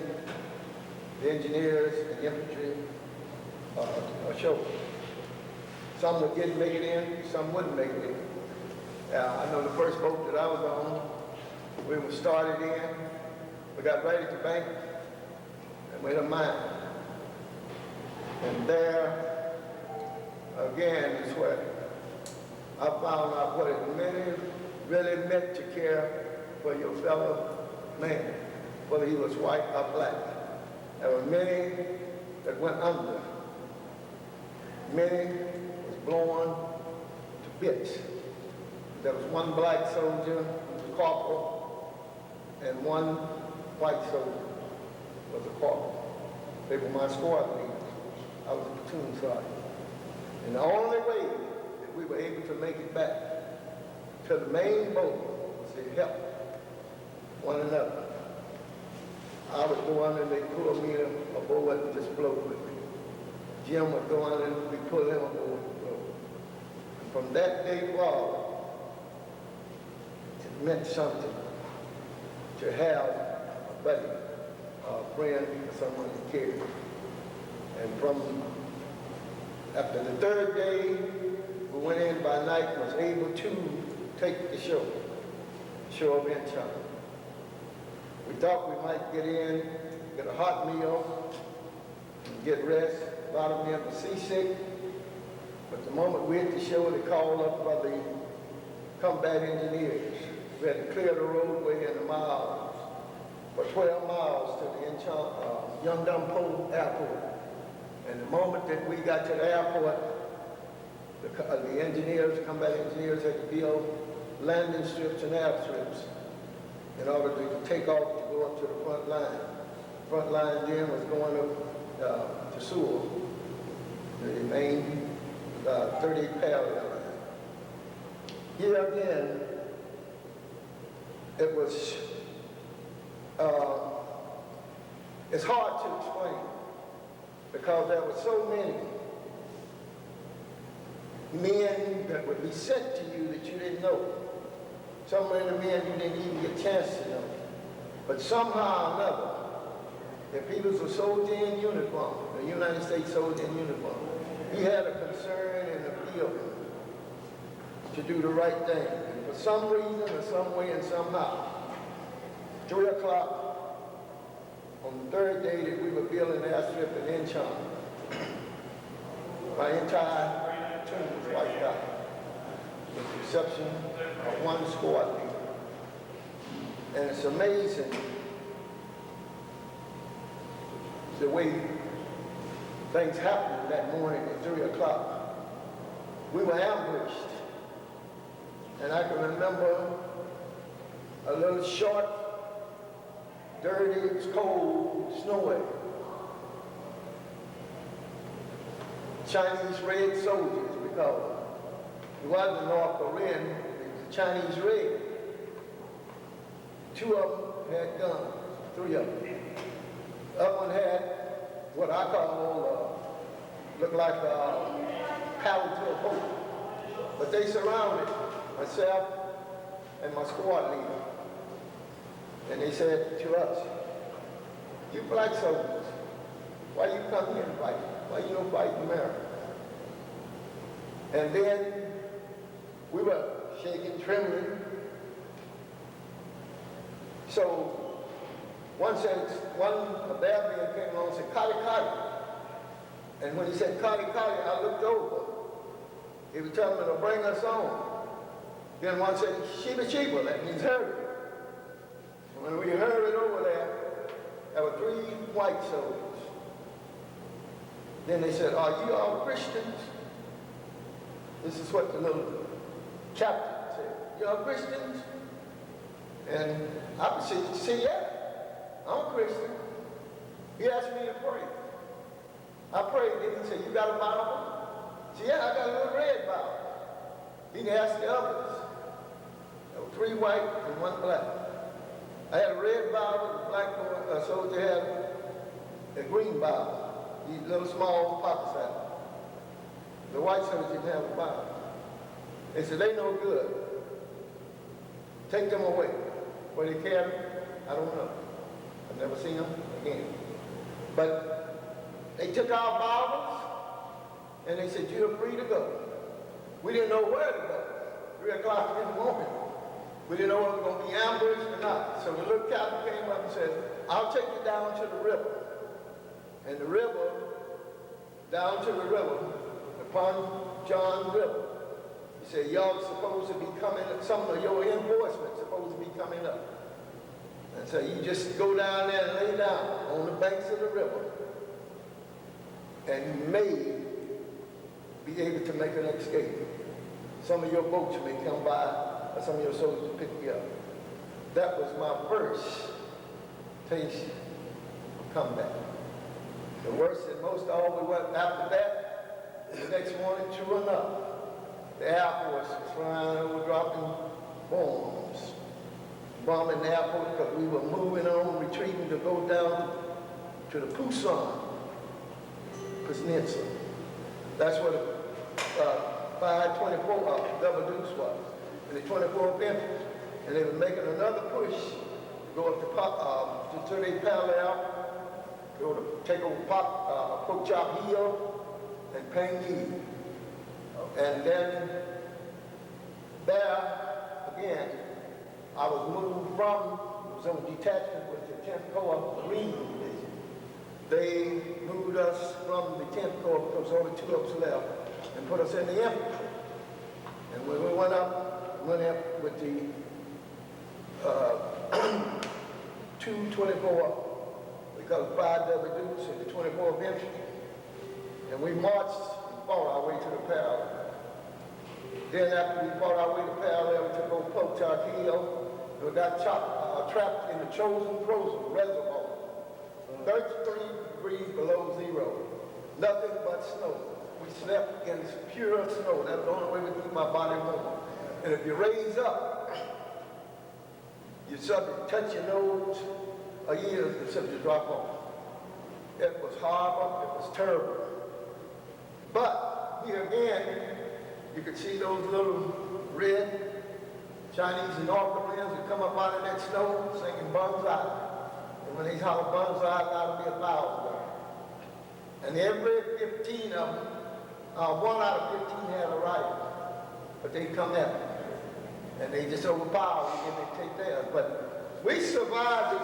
the engineers and infantry ashore. Some would make it in, some wouldn't make it in. I know the first boat that I was on, we were started in, we got right at the bank, and we hit a mine. And there, again, is where I found out what it really meant to care for your fellow man, whether he was white or black. There were many that went under. Many was blown to bits. There was one black soldier, who was a corporal, and one white soldier was a corporal. They were my squad leaders. I was a platoon sergeant. And the only way that we were able to make it back to the main boat was to help one another. I would go under and they'd pull me aboard and just float with me. Jim would go under and we'd pull him aboard and float. And from that day forward, it meant something to have a buddy, a friend, someone to carry. And from after the third day, we went in by night and was able to take the shore of Incheon. We thought we might get in, get a hot meal, and get rest. A lot of men were seasick. But the moment we hit the shore, they called up for the combat engineers. We had to clear the roadway in a mile, for 12 miles to the Incheon, Yeongdongpo Airport. And the moment that we got to the airport, the engineers, combat engineers, had to build landing strips and airstrips in order to take off to go up to the front line. The front line then was going up to Sewell, the main 38 parallel line. Here again, it was, it's hard to explain because there were so many men that would be sent to you that you didn't know. Some of the men you didn't even get a chance to know. But somehow or another, if he was a soldier in uniform, a United States soldier in uniform, he had a concern in the field to do the right thing. And for some reason or some way and somehow, 3 o'clock on the third day that we were building the airstrip in Incheon, my entire team was wiped out with the exception of one squad leader. And it's amazing the way things happened that morning at 3 o'clock. We were ambushed. And I can remember a little short, dirty, it was cold, snowy. Chinese red soldiers, because it wasn't North Korean, it was Chinese red. 2 of them had guns, 3 of them. The other one had what I call, looked like a paddle to a boat. But they surrounded myself and my squad leader. And they said to us, "You black soldiers, why you come here and fight? Why you don't fight in America?" And then we were shaking, trembling. So one Barbarian came along and said, "Kali Kali." And when he said Kali Kali, I looked over. He was telling me to bring us on. Then one said, "Sheba Sheba," that means hurry. And when we hurried over there were 3 white soldiers. Then they said, "Are you all Christians?" This is what the little captain said. "You all Christians?" And I said, "Yeah, I'm a Christian." He asked me to pray. I prayed. Then he said, "You got a Bible?" I said, "Yeah, I got a little red Bible." He can ask the others. There were 3 white and 1 black. I had a red Bible, the black soldier had a green Bible. These little small pocket size. The white soldier didn't have a Bible. They said, "They no good. Take them away." Where they carry them, I don't know. I've never seen them again. But they took our Bibles and they said, "You're free to go." We didn't know where to go. 3 o'clock in the morning. We didn't know whether we were going to be ambushed or not. So the little captain came up and said, "I'll take you down to the river." And the river, down to the river, upon John River. He said, "Y'all supposed to be coming, some of your enforcement supposed to be coming up." And so you just go down there and lay down on the banks of the river. And you may be able to make an escape. Some of your boats may come by, or some of your soldiers pick you up. That was my first taste of combat. The worst and most all we went after that, the next morning, true enough, the Air Force was flying over, dropping bombs, bombing the airport because we were moving on, retreating to go down to the Pusan Peninsula. That's what the 524 Double Deuce was, and the 24th Infantry. And they were making another push to go up to 38 Parallel, go to take over Pork Chop Hill and Pangee. And then there, again, I was moved from, was on detachment with the 10th Corps Marine Division. They moved us from the 10th Corps because only 2 of us left and put us in the infantry. And when we went up with the 224, we called 5 Double Deuce and the 24th Infantry. And we marched and fought our way to the Parallel. Then after we fought our way to Parallel, we took over Pork Chop Hill. We got trapped in the Chosen Frozen Reservoir, 33 degrees below zero, nothing but snow. We slept in pure snow. That's the only way we keep my body warm. And if you raise up, you're subject to touch your nose, or you're subject to drop off. It was horrible. It was terrible. But here again, you could see those little red Chinese and North Koreans would come up out of that snow singing Banzai. And when they holler Banzai, that'll be 1,000. And every 15 of them, 1 out of 15 had a rifle. But they come at them. And they just overpower you and they take theirs. But we survived it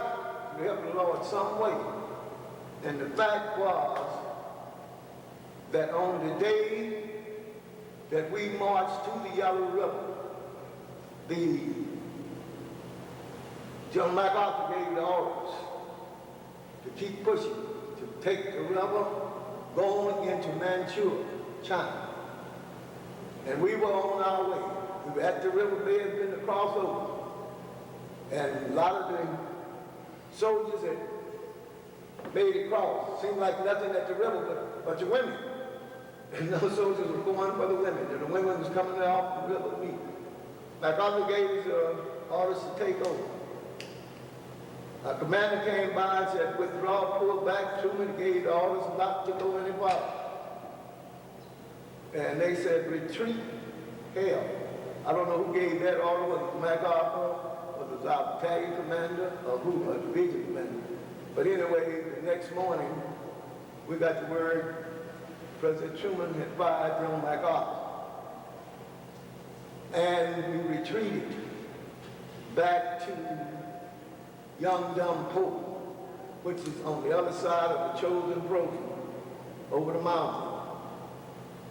to help the Lord some way. And the fact was that on the day that we marched to the Yellow River, General MacArthur gave the orders to keep pushing, to take the river going into Manchuria, China. And we were on our way. We were at the riverbed in the crossover. And a lot of the soldiers had made it cross. Seemed like nothing at the river but a bunch of women. And those soldiers were going for the women. And the women was coming off the river to meet. MacArthur gave his orders to take over. Our commander came by and said, withdraw, pull back. Truman gave the orders not to go any farther. And they said, retreat, hell. I don't know who gave that order, was it MacArthur, was it our battalion commander, or who, or division commander. But anyway, the next morning, we got the word President Truman had fired General MacArthur. And we retreated back to Young Dumb Pope, which is on the other side of the chosen broken, over the mountain.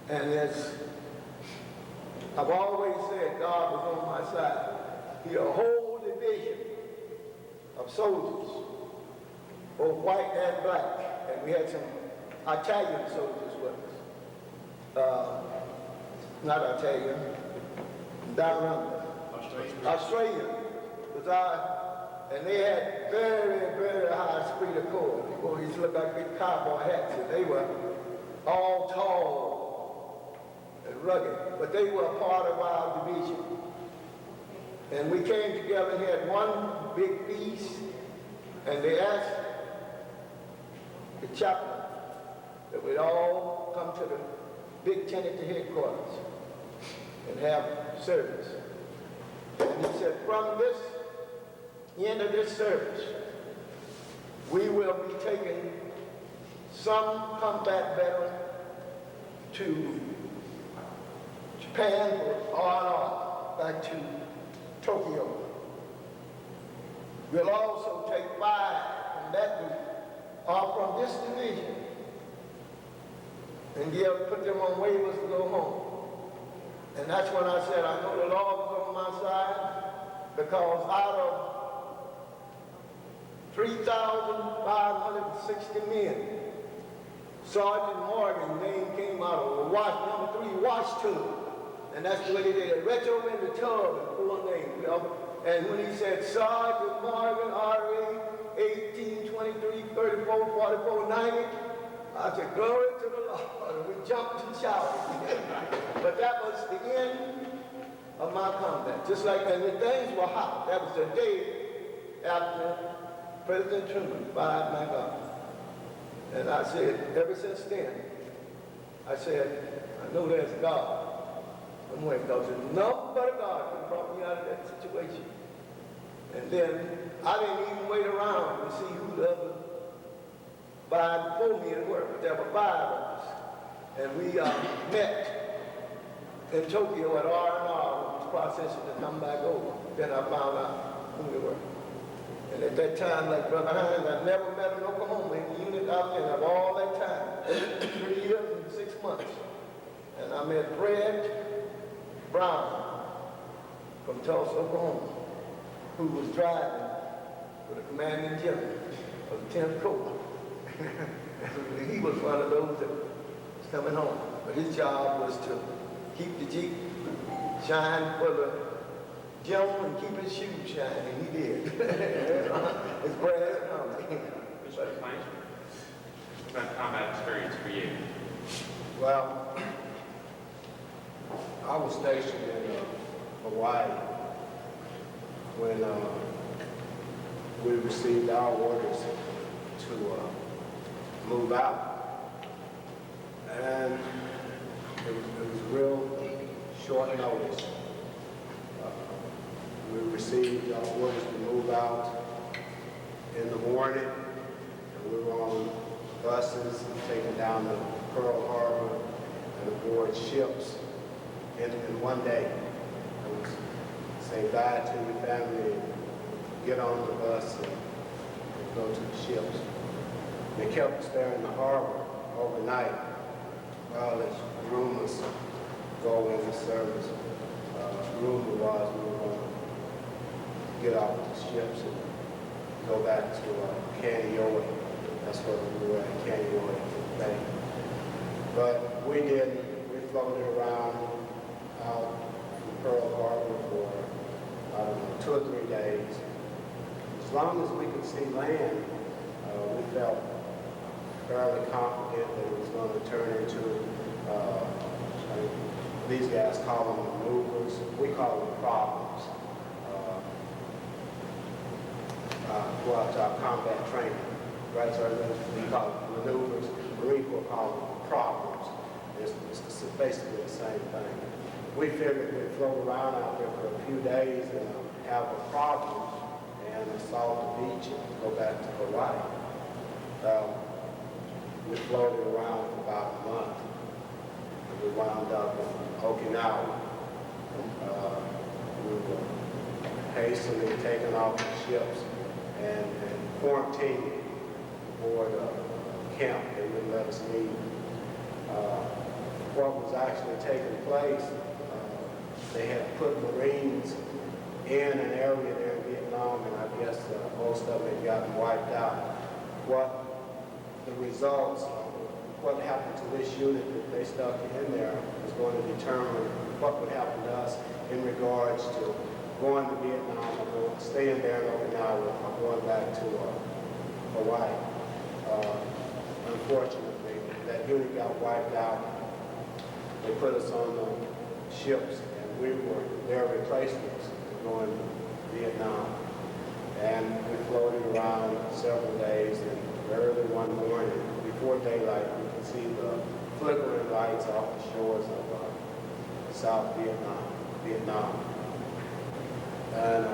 And as I've always said, God was on my side. He had a whole division of soldiers, both white and black, and we had some Italian soldiers with us. Not Italian, down around Australian was and they had very, very high esprit de corps. People used to look like big cowboy hats, and they were all tall and rugged, but they were a part of our division. And we came together and had one big feast, and they asked the chaplain that we'd all come to the big tent at the headquarters and have service. And he said, from this end of this service, we will be taking some combat veteran to Japan for R&R, back to Tokyo. We'll also take 5 from that group, or from this division, and put them on waivers to go home. And that's when I said, I know the Lord was on my side, because out of 3,560 men, Sergeant Morgan's name came out of the number 3 wash tub. And that's the way they did it. Retro in the tub and full name. And when he said, Sergeant Morgan, RA 18, 23, 34, 44, 90, I said, glory to the Lord. And we jumped and shouted. But that was the end of my combat. Just like, and the things were hot. That was the day after President Truman fired MacArthur. And I said, ever since then, I said, I know there's God. Somewhere, because there's nothing but God can brought me out of that situation. And then I didn't even wait around to see who the other 5 before me had worked, but there were 5 of us. And we met in Tokyo at R&R, which was processing to come back over. Then I found out who they were. And at that time, like Brother Heinz, I never met in Oklahoma in the unit out there of all that time, 3 years and 6 months. And I met Fred Brown from Tulsa, Oklahoma, who was driving for the commanding general of the 10th Corps. He was one of those that was coming home. But his job was to keep the Jeep shine for the general and keep his shoes shining, and he did. His brass and all that. Mr. McClain, what's that combat experience for you? Well, I was stationed in Hawaii when we received our orders to move out. And it was real short notice. We received orders to move out in the morning, and we were on buses taken down to Pearl Harbor and aboard ships in one day. It was say bye to your family, get on the bus and go to the ships. They kept us there in the harbor overnight while as rumors go into service. Rumor was we were going to get off the ships and go back to Canyon. That's where we were at, Canyon Bay. But we didn't. We floated around out from Pearl Harbor for, I don't know, 2 or 3 days. As long as we could see land, we felt fairly confident that it was going to turn into, these guys call them maneuvers, we call them problems. Well, it's our combat training, right? So we call it maneuvers, Marine Corps call them problems. It's basically the same thing. We figured we'd float around out there for a few days and have a problem and assault the beach and go back to Hawaii. We floated around for about a month. We wound up in Okinawa. We were hastily taken off the ships and quarantined aboard a camp. They wouldn't let us leave. What was actually taking place, they had put Marines in an area there in Vietnam, and I guess most of them had gotten wiped out. What the results, what happened to this unit that they stuck in there was going to determine what would happen to us in regards to going to Vietnam or staying there in Okinawa or going back to Hawaii. Unfortunately, that unit got wiped out. They put us on the ships, and we were their replacements going to Vietnam. And we floated around several days, and early one morning, before daylight, we could see the flickering lights off the shores of South Vietnam. And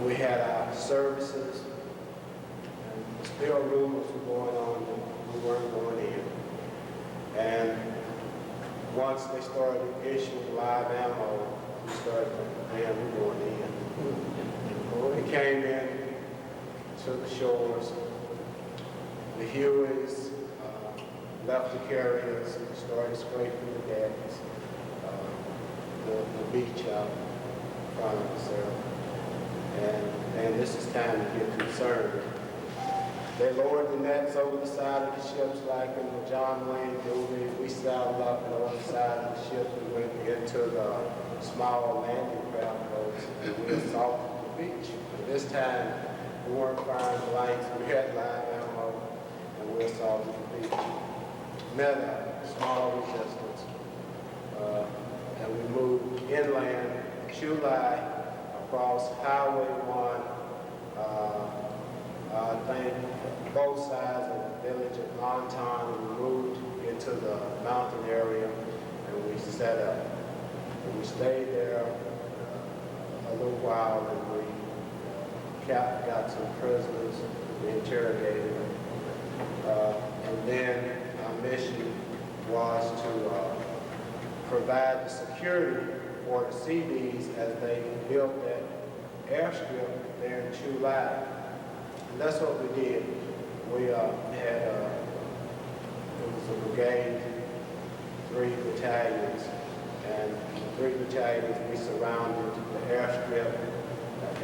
we had our services, and still rumors were going on that we weren't going in. And once they started issuing live ammo, we started thinking, man, we're going in. We came in to the shores. The Hueys left the carriers and started scraping the decks, the beach out in front of us there. And this is time to get concerned. They lowered the nets over the side of the ships like in the John Wayne movie. We sailed up and over the side of the ship and went into the small landing craft boats and we assaulted the beach. But this time, we weren't firing blanks, we had live ammo, and we assaulted the beach. Met a small resistance, and we moved inland, July, across Highway 1, I think both sides of the village of Monton. We moved into the mountain area and we set up. And we stayed there a little while and we got some prisoners, we interrogated them. And then our mission was to provide the security for the CDs as they built that airstrip there in July. And that's what we did. We had, it was a brigade, 3 battalions, and 3 battalions we surrounded the airstrip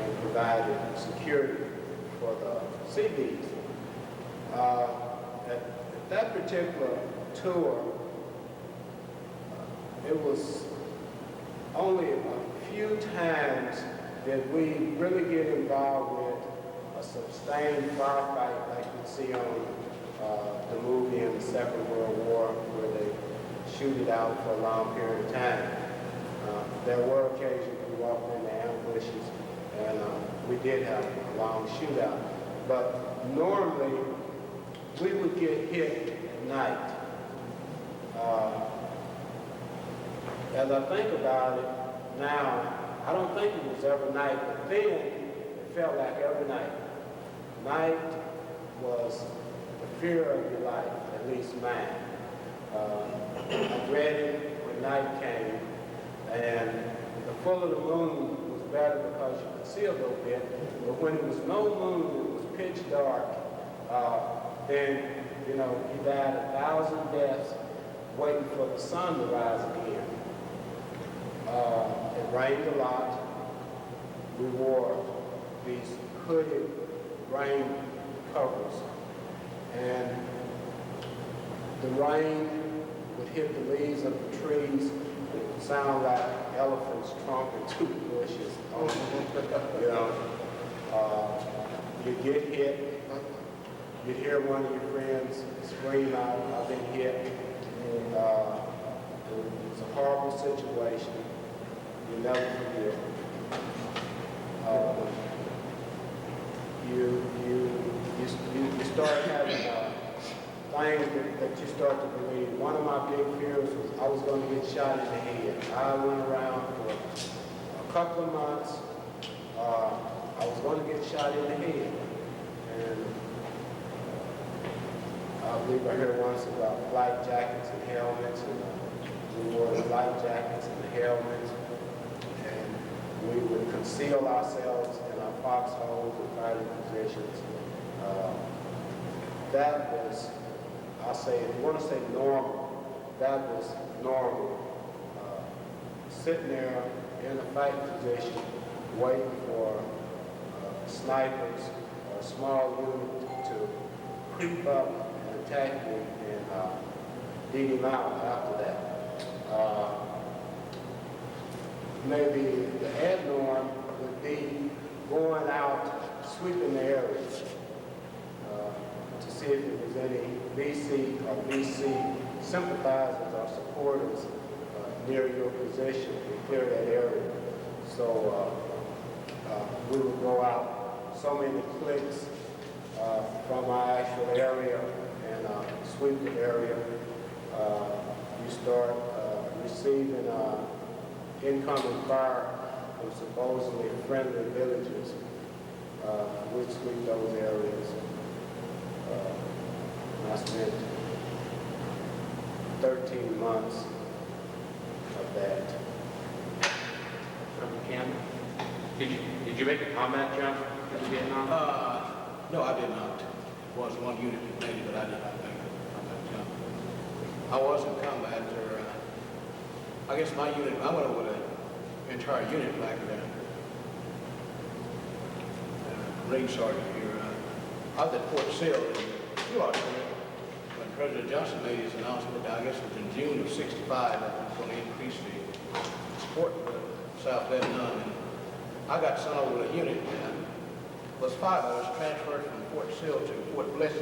and provided security for the CDs. At that particular tour, it was only a few times that we really get involved with a sustained firefight like you see on the movie in the Second World War where they shoot it out for a long period of time. There were occasions we walked into ambushes and we did have a long shootout. But normally we would get hit at night. as I think about it now, I don't think it was every night, but then it felt like every night. Night was the fear of your life, at least mine. I dreaded when night came, and the full of the moon was better because you could see a little bit, but when it was no moon, it was pitch dark, then, you know, you died 1,000 deaths waiting for the sun to rise again. It rained a lot. We wore these hooded rain covers, and the rain would hit the leaves of the trees. It would sound like elephants tromping through the bushes. You know, you get hit. You hear one of your friends scream out, "I've been hit." It was a horrible situation. You never forget. You start having things that you start to believe. One of my big fears was I was going to get shot in the head. I went around for a couple of months. I was going to get shot in the head. And I believe I heard once about life jackets and helmets, and we wore the life jackets and the helmets, and we would conceal ourselves in our foxholes and fighting positions. That was, I'll say, if you want to say normal, that was normal. Sitting there in a fighting position, waiting for snipers or a small unit to creep up and attack me and beat him out after that. Maybe the head norm would be going out, sweeping the areas to see if there was any BC or VC sympathizers or supporters near your position to clear that area. So we would go out so many clicks from our actual area and sweep the area. You start receiving incoming fire from supposedly friendly villages. We sweep those areas. I spent 13 months of that. Campbell, did you make a combat jump in Vietnam? No, I did not. It was one unit that made it, but I did not make a combat jump. I was in combat, or I guess my unit, I went over the entire unit like Marine Sergeant here. I was at Fort Sill in Artillery when President Johnson made his announcement, I guess it was in June of '65, that was going to increase the support for South Vietnam. And I got sent over to a unit, and was 5 of us transferred from Fort Sill to Fort Bliss,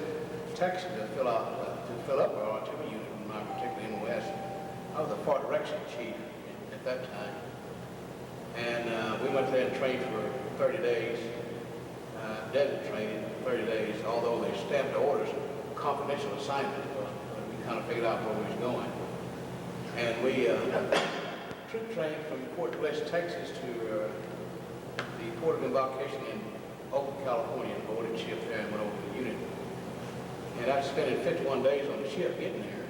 Texas, to fill up our artillery unit, in my particular MOS. I was the far direction chief at that time. And we went there and trained for 30 days, desert training for 30 days, although they stamped the orders, confidential assignment, but we kind of figured out where we was going. And we troop trained from Fort Bliss, Texas to the port of embarkation in Oakland, California, and boarded ship there and went over to the unit. And I spent 51 days on the ship getting there.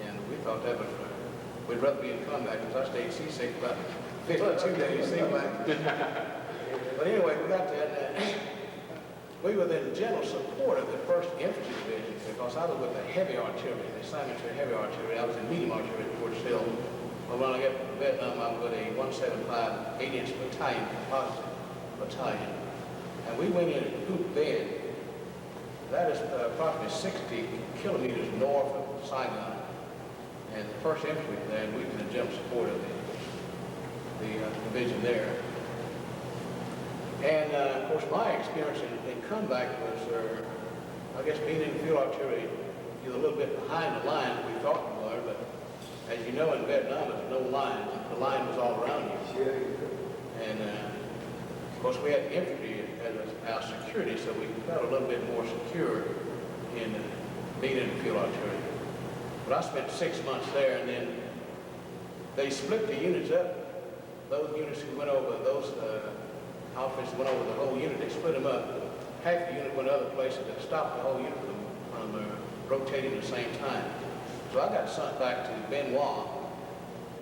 And we thought that was, we'd rather be in combat because I stayed seasick about 52 days, seemed like. But anyway, we got there, and we were in general support of the 1st Infantry Division because I was with the heavy artillery. They assigned me to heavy artillery. I was in medium artillery at Fort Sill. But when I got to Vietnam, I was with a 175 8-inch battalion, composite battalion. And we went in at Poop Bend. That is approximately 60 kilometers north of Saigon. And the 1st Infantry there, and we were in general support of the division there. And of course, my experience in combat was, I guess, being in field artillery, you're a little bit behind the line we thought we were, but as you know, in Vietnam, there's no line. The line was all around you. And of course, we had infantry as our security, so we felt a little bit more secure in being in the field artillery. But I spent 6 months there, and then they split the units up. Those units who went over, those outfits went over the whole unit, they split them up. Half the unit went other places that stopped the whole unit from rotating at the same time. So I got sent back to Benoit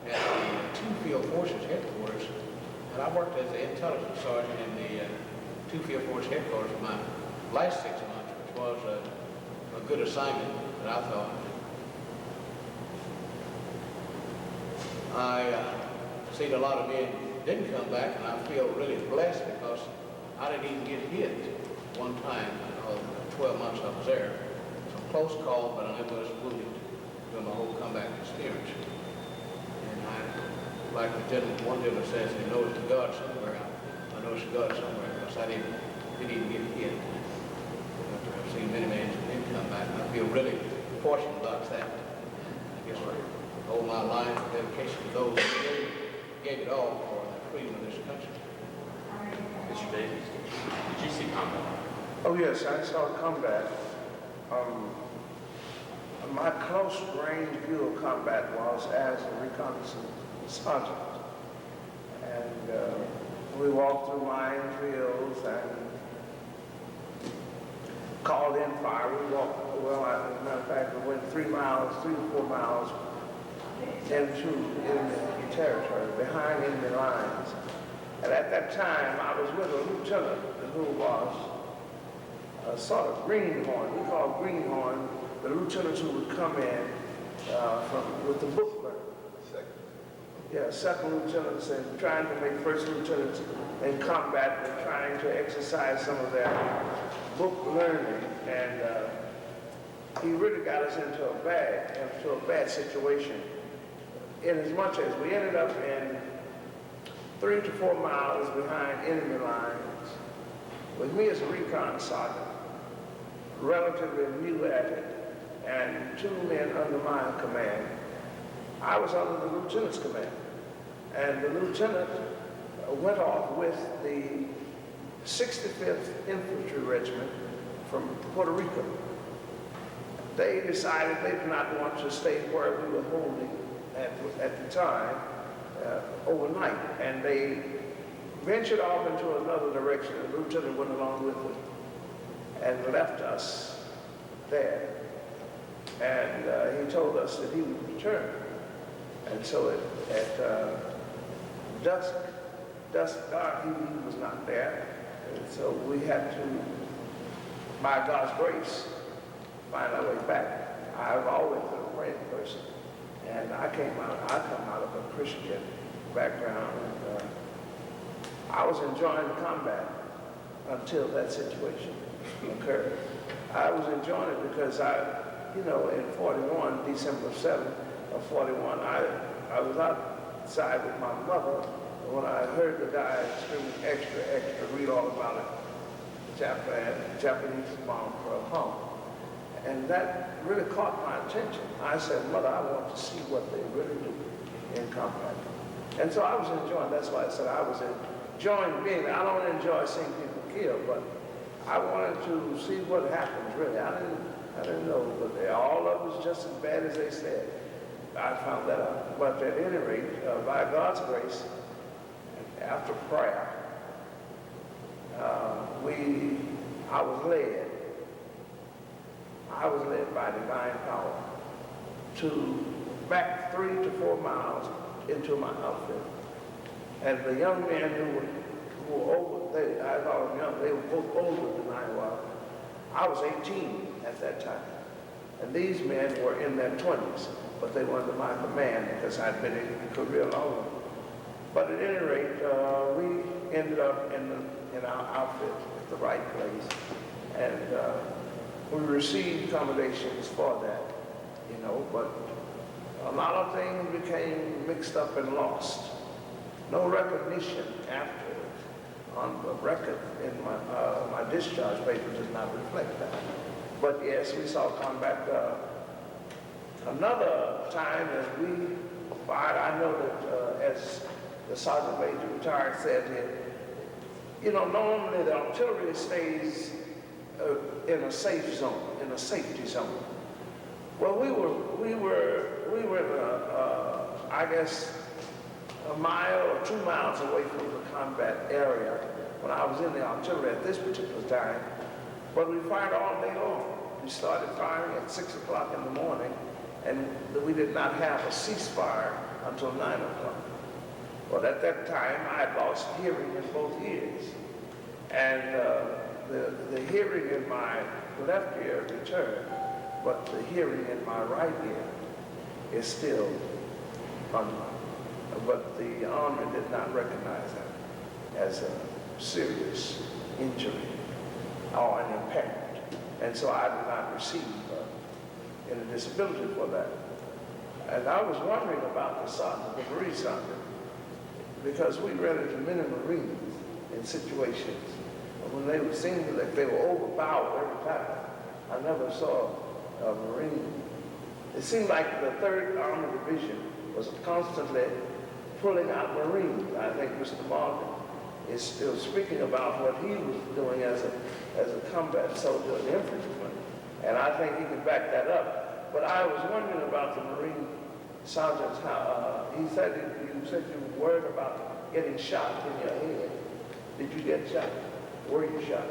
at the 2 Field Forces headquarters, and I worked as the intelligence sergeant in the 2 Field Forces headquarters for my last 6 months, which was a good assignment that I thought. I seen a lot of men didn't come back, and I feel really blessed because I didn't even get hit one time in the 12 months I was there. Some close call, but I never was wounded during my whole comeback experience. And I, like the gentleman, one gentleman says, he knows the God somewhere. I know it's God somewhere because I didn't even get hit. I've seen many men who didn't come back. I feel really fortunate about that. I guess I owe my life and dedication to those who gave it all for the freedom of this country. Mr. Davis, did you see combat? Oh yes, I saw combat. My close range view of combat was as a reconnaissance sergeant. And we walked through minefields and called in fire. We walked, well, as a matter of fact, we went 3 to 4 miles into enemy territory, behind enemy lines. And at that time, I was with a lieutenant who was a sort of greenhorn. We call greenhorn the lieutenants who would come in with the book learning. Second lieutenants, and trying to make first lieutenants in combat and trying to exercise some of their book learning. And he really got us into a bad situation. In as much as we ended up in 3 to 4 miles behind enemy lines, with me as a recon sergeant, relatively new at it, and 2 men under my command. I was under the lieutenant's command, and the lieutenant went off with the 65th Infantry Regiment from Puerto Rico. They decided they did not want to stay where we were holding at the time overnight, and they ventured off into another direction. The lieutenant went along with them and left us there. And he told us that he would return. And so at dusk dark, he was not there. And so we had to, by God's grace, find our way back. I've always been a praying person. And I come out of a Christian background. And, I was enjoying combat until that situation occurred. I was enjoying it because in 41, December 7th of 41, I was outside with my mother, and when I heard the guy screaming, extra, extra, read all about it, Japanese bomb for a home. And that really caught my attention. I said, Mother, I want to see what they really do in combat. And so I was enjoying, that's why I said I was enjoying being there. I don't enjoy seeing people killed, but I wanted to see what happens, really. I didn't know, but all of it was just as bad as they said. I found that out. But at any rate, by God's grace, after prayer, I was led by divine power to back 3 to 4 miles into my outfit. And the young men who were older, I thought them young, they were both older than I was. I was 18 at that time. And these men were in their 20s, but they were under my command because I'd been in the career longer. But at any rate, we ended up in our outfit at the right place. And we received accommodations for that, but a lot of things became mixed up and lost. No recognition after on the record in my discharge paper does not reflect that. But yes, we saw combat. Another time as we fired, I know that as the sergeant major retired said that, normally the artillery stays in a safe zone, in a safety zone. Well, we were in I guess mile or 2 miles away from the combat area when I was in the artillery at this particular time, but we fired all day long. We started firing at 6 o'clock in the morning, and we did not have a ceasefire until 9 o'clock. Well, at that time, I had lost hearing in both ears, and the hearing in my left ear returned, but the hearing in my right ear is still gone. But the Army did not recognize that as a serious injury or an impairment. And so I did not receive any disability for that. And I was wondering about the sergeant, the Marine sergeant, because we ran into many Marines in situations when they would seem like they were overpowered every time. I never saw a Marine. It seemed like the 3rd Army Division was constantly pulling out Marines. I think Mr. Morgan is still speaking about what he was doing as a combat soldier and infantryman, and I think he can back that up. But I was wondering about the Marine sergeants. How you said you were worried about getting shot in your head. Did you get shot? Were you shot?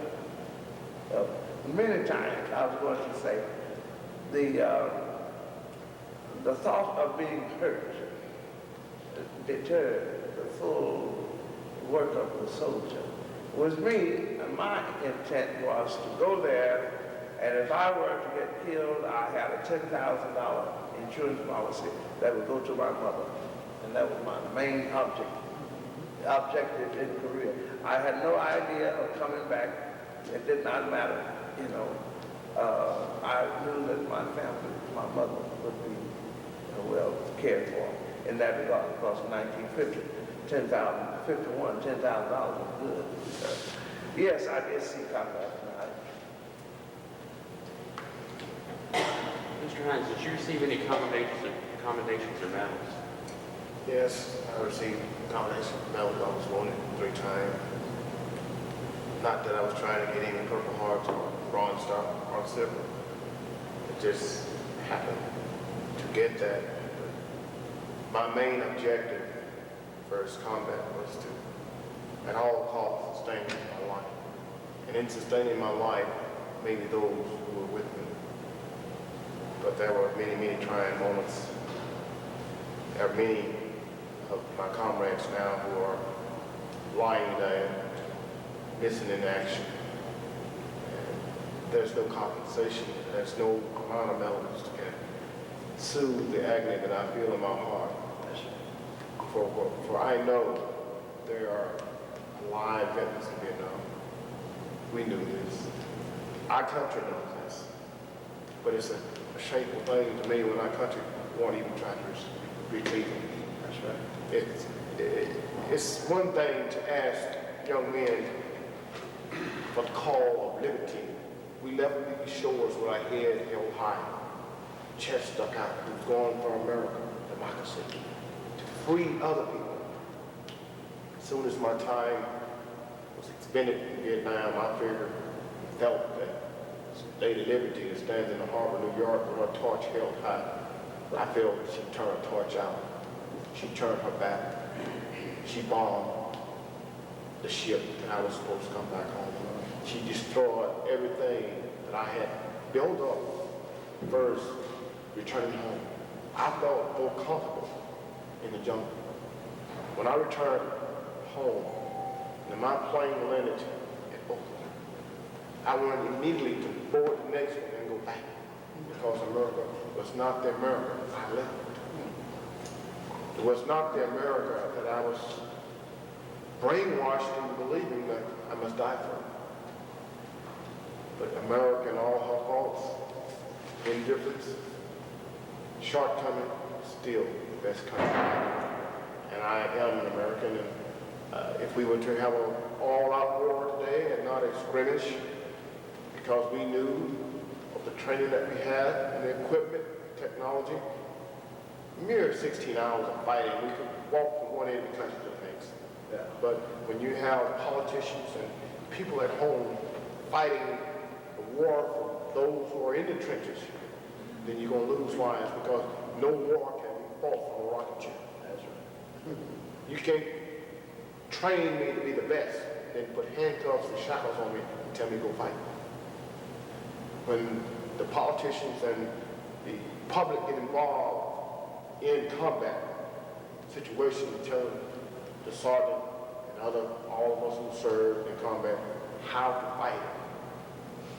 Many times, I was going to say, the thought of being hurt deterred the full work of the soldier. With me, my intent was to go there, and if I were to get killed, I had a $10,000 insurance policy that would go to my mother, and that was my main objective in Korea. I had no idea of coming back. It did not matter, you know. I knew that my family, my mother, would be well cared for in that regard, because in 1950, $10,000 was good. Yes, I did see combat. Mr. Heinz, did you receive any commendations or medals? Yes, I received combination medals. I was wounded 3 times. Not that I was trying to get any Purple Hearts or Bronze Star or silver. It just happened to get that. My main objective first combat was to, at all costs, sustain my life. And in sustaining my life, maybe those who were with me. But there were many, many trying moments. There are many of my comrades now who are lying there, missing in action. And there's no compensation. There's no amount of medals that can soothe the agony that I feel in my heart. For I know there are alive veterans in Vietnam. We knew this. Our country knows this. But it's a shameful thing to me when our country won't even try to retrieve it. That's right. It's one thing to ask young men for the call of liberty. We left these shores with our head held high, chest stuck out. We've gone for America, democracy, to free other people. As soon as my time was expended in Vietnam, I felt that Lady Liberty that stands in the harbor of New York with her torch held high. I felt she turned her torch out. She turned her back. She bombed the ship that I was supposed to come back home. She destroyed everything that I had built up first returning home. I felt more comfortable in the jungle. When I returned home, and my plane landed at Oakland, I went immediately to board the next one and go back, because America was not the America I left. It was not the America that I was brainwashed into believing that I must die for. But America and all her faults, indifference, shortcoming, still the best country. And I am an American, and if we were to have an all-out war today and not a skirmish, because we knew of the training that we had and the equipment, technology, mere 16 hours of fighting, we could walk from one end of the country to the next. Yeah. But when you have politicians and people at home fighting a war for those who are in the trenches, then you're going to lose lives, because no war can be fought from a rocket ship. That's right. You can't train me to be the best, then put handcuffs and shackles on me and tell me to go fight. When the politicians and the public get involved in combat situations, tell the sergeant and all of us who serve in combat how to fight,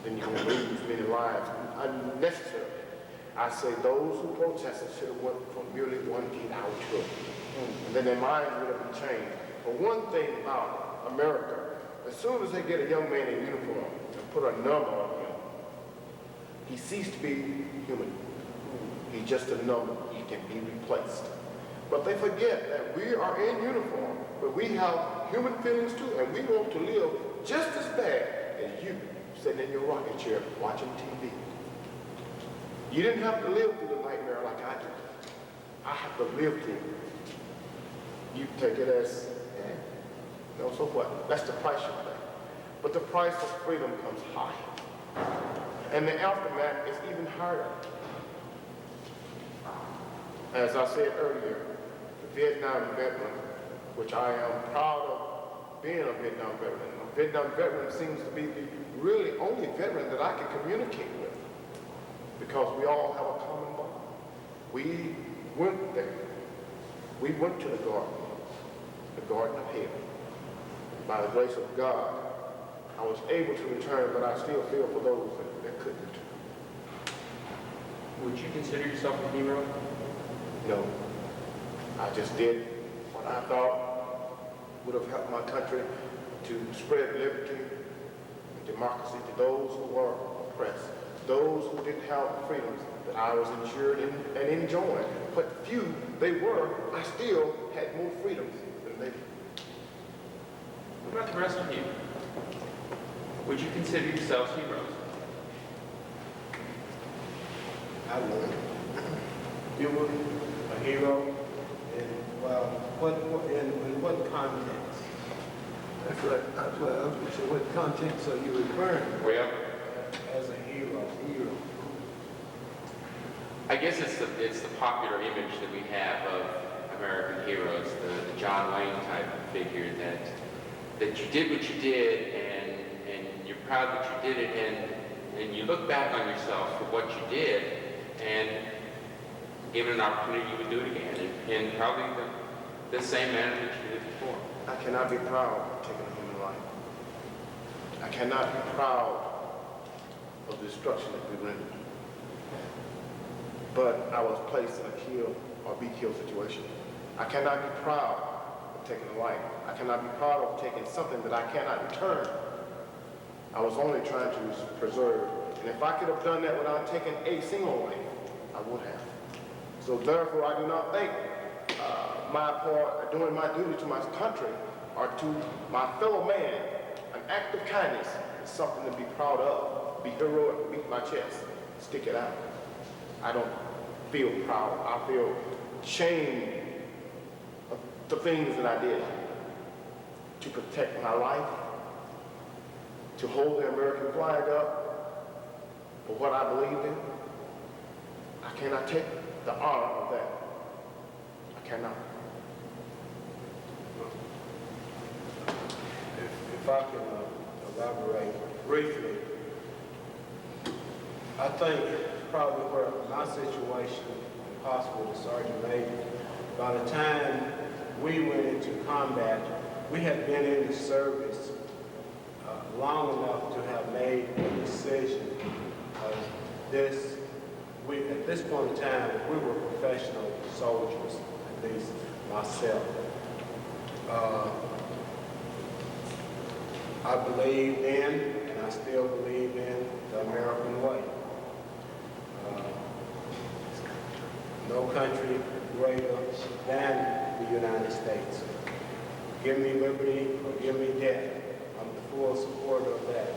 then you're going to lose many lives unnecessarily. I say those who protested should have went for merely 1 8-hour trip. And then their minds would have been changed. But one thing about America, as soon as they get a young man in uniform and put a number on him, he ceased to be human. He's just a number. He can be replaced. But they forget that we are in uniform, but we have human feelings too, and we want to live just as bad as you sitting in your rocking chair watching TV. You didn't have to live through the nightmare like I do. I have to live through it. You take it as, so what? That's the price you pay. But the price of freedom comes high. And the aftermath is even higher. As I said earlier, the Vietnam veteran, which I am proud of being a Vietnam veteran. A Vietnam veteran seems to be the really only veteran that I can communicate with, because we all have a common bond. We went there. We went to the Garden of Heaven. By the grace of God, I was able to return, but I still feel for those that couldn't. Would you consider yourself a hero? No. I just did what I thought would have helped my country to spread liberty and democracy to those who were oppressed, those who didn't have the freedoms that I was ensured and enjoying. But few they were, I still had more freedoms than they did. What about the rest of you? Would you consider yourselves heroes? I would. You would, a hero, and in what context? That's right. I was going to say, what context are you referring to? Well, As a hero. I guess it's the popular image that we have of American heroes, the John Wayne type of figure that you did what you did and you're proud that you did it and you look back on yourself for what you did, and given an opportunity you would do it again in probably the same manner that you did it before. I cannot be proud of taking a human life. I cannot be proud of the destruction that we rendered. But I was placed in a kill or be killed situation. I cannot be proud of taking a life. I cannot be proud of taking something that I cannot return. I was only trying to preserve. And if I could have done that without taking a single life, I would have. So therefore, I do not think my part doing my duty to my country or to my fellow man, an act of kindness, is something to be proud of. Be heroic, beat my chest, stick it out. I don't feel proud. I feel ashamed of the things that I did to protect my life, to hold the American flag up for what I believed in. I cannot take the honor of that. I cannot. If I can elaborate briefly, I think probably where my situation, and possibly the Sergeant Major, by the time we went into combat, we had been in the service long enough to have made a decision. At this point in time, we were professional soldiers, at least myself. I believed in, and I still believe in, the American way. No country greater than the United States. Give me liberty or give me death. I'm the full supporter of that.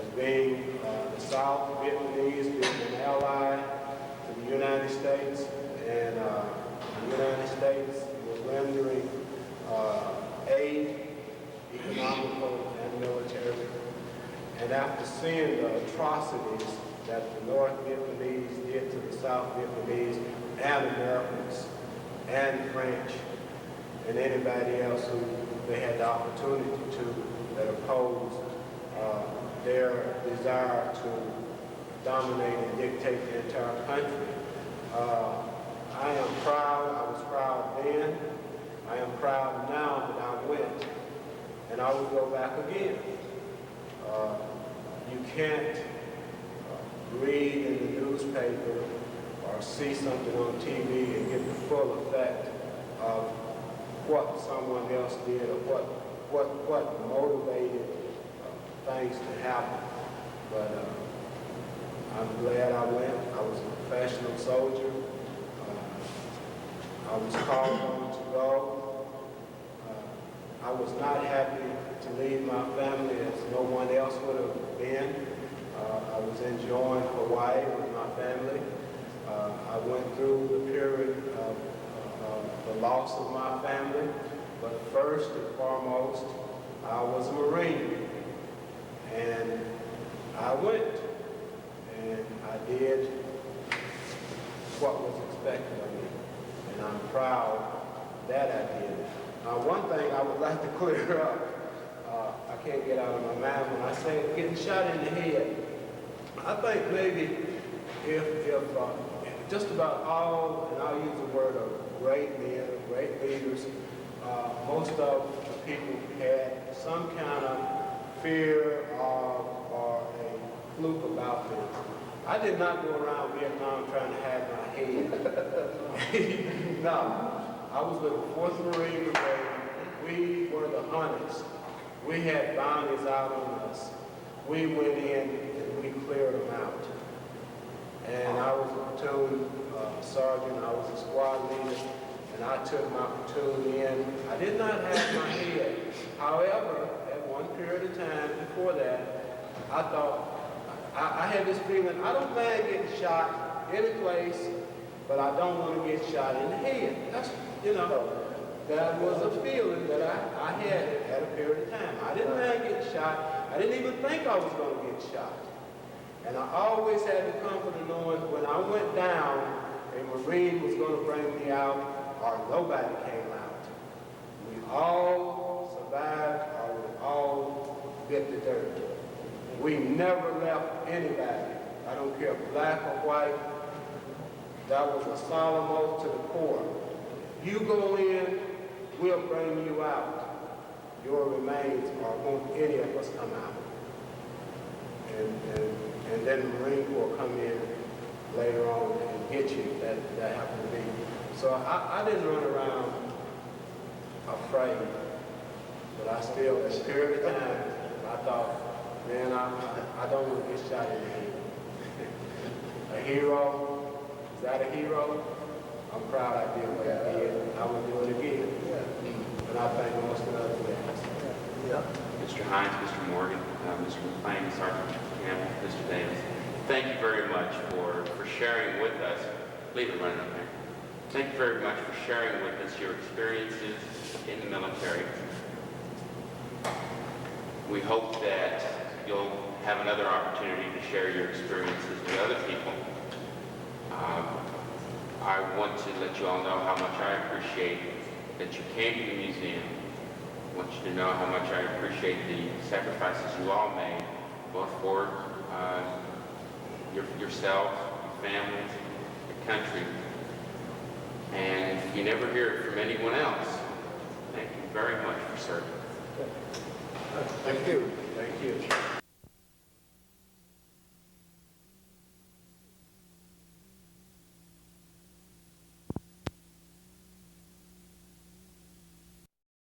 As being the South Vietnamese being an ally to the United States, and the United States was rendering aid, economical and military. And after seeing the atrocities that the North Vietnamese did to the South Vietnamese and Americans and French and anybody else who they had the opportunity to that opposed their desire to dominate and dictate the entire country. I am proud. I was proud then. I am proud now that I went, and I will go back again. You can't read in the newspaper or see something on TV and get the full effect of what someone else did or what motivated things to happen. But I'm glad I went. I was a professional soldier. I was called on to go. I was not happy to leave my family as no one else would have been. I was enjoying Hawaii with my family. I went through the period of the loss of my family, but first and foremost, I was a Marine. And I went, and I did what was expected of me, and I'm proud that I did. Now, one thing I would like to clear up, I can't get out of my mind when I say getting shot in the head. I think maybe if just about all, and I'll use the word of great men, great leaders, most of the people had some kind of fear or a fluke about them. I did not go around Vietnam trying to hide my head. No, I was with the 4th Marine Brigade. We were the hunters. We had bounties out on us. We went in and we cleared them out. And I was a platoon sergeant. I was a squad leader. And I took my platoon in. I did not have my head. However, at one period of time before that, I thought, I had this feeling, I don't mind getting shot any place, but I don't want to get shot in the head. That's, that was a feeling that I had at a period of time. I didn't mind getting shot. I didn't even think I was going to get shot. And I always had the comfort of knowing when I went down, a Marine was going to bring me out, or nobody came out. We all survived, or we all bit the dirt. We never left anybody. I don't care black or white. That was a solemn oath to the core. You go in, we'll bring you out. Your remains, or won't any of us come out. And then the Marine Corps come in later on and get you. That happened to be. So I didn't run around afraid, but I still, at a period of time, I thought, man, I don't want to get shot in the head. A hero, is that a hero? I'm proud I did what I did. I will do it again. And I thank most of the other guys. Mr. Heinz, Mr. Morgan, Mr. McClain, Sergeant Campbell, Mr. Davis, thank you very much for sharing with us. Leave it running up there. Thank you very much for sharing with us your experiences in the military. We hope that you'll have another opportunity to share your experiences with other people. I want to let you all know how much I appreciate that you came to the museum. I want you to know how much I appreciate the sacrifices you all made, both for yourself, your families, your country. And if you never hear it from anyone else, thank you very much for serving. Thank you. Thank you.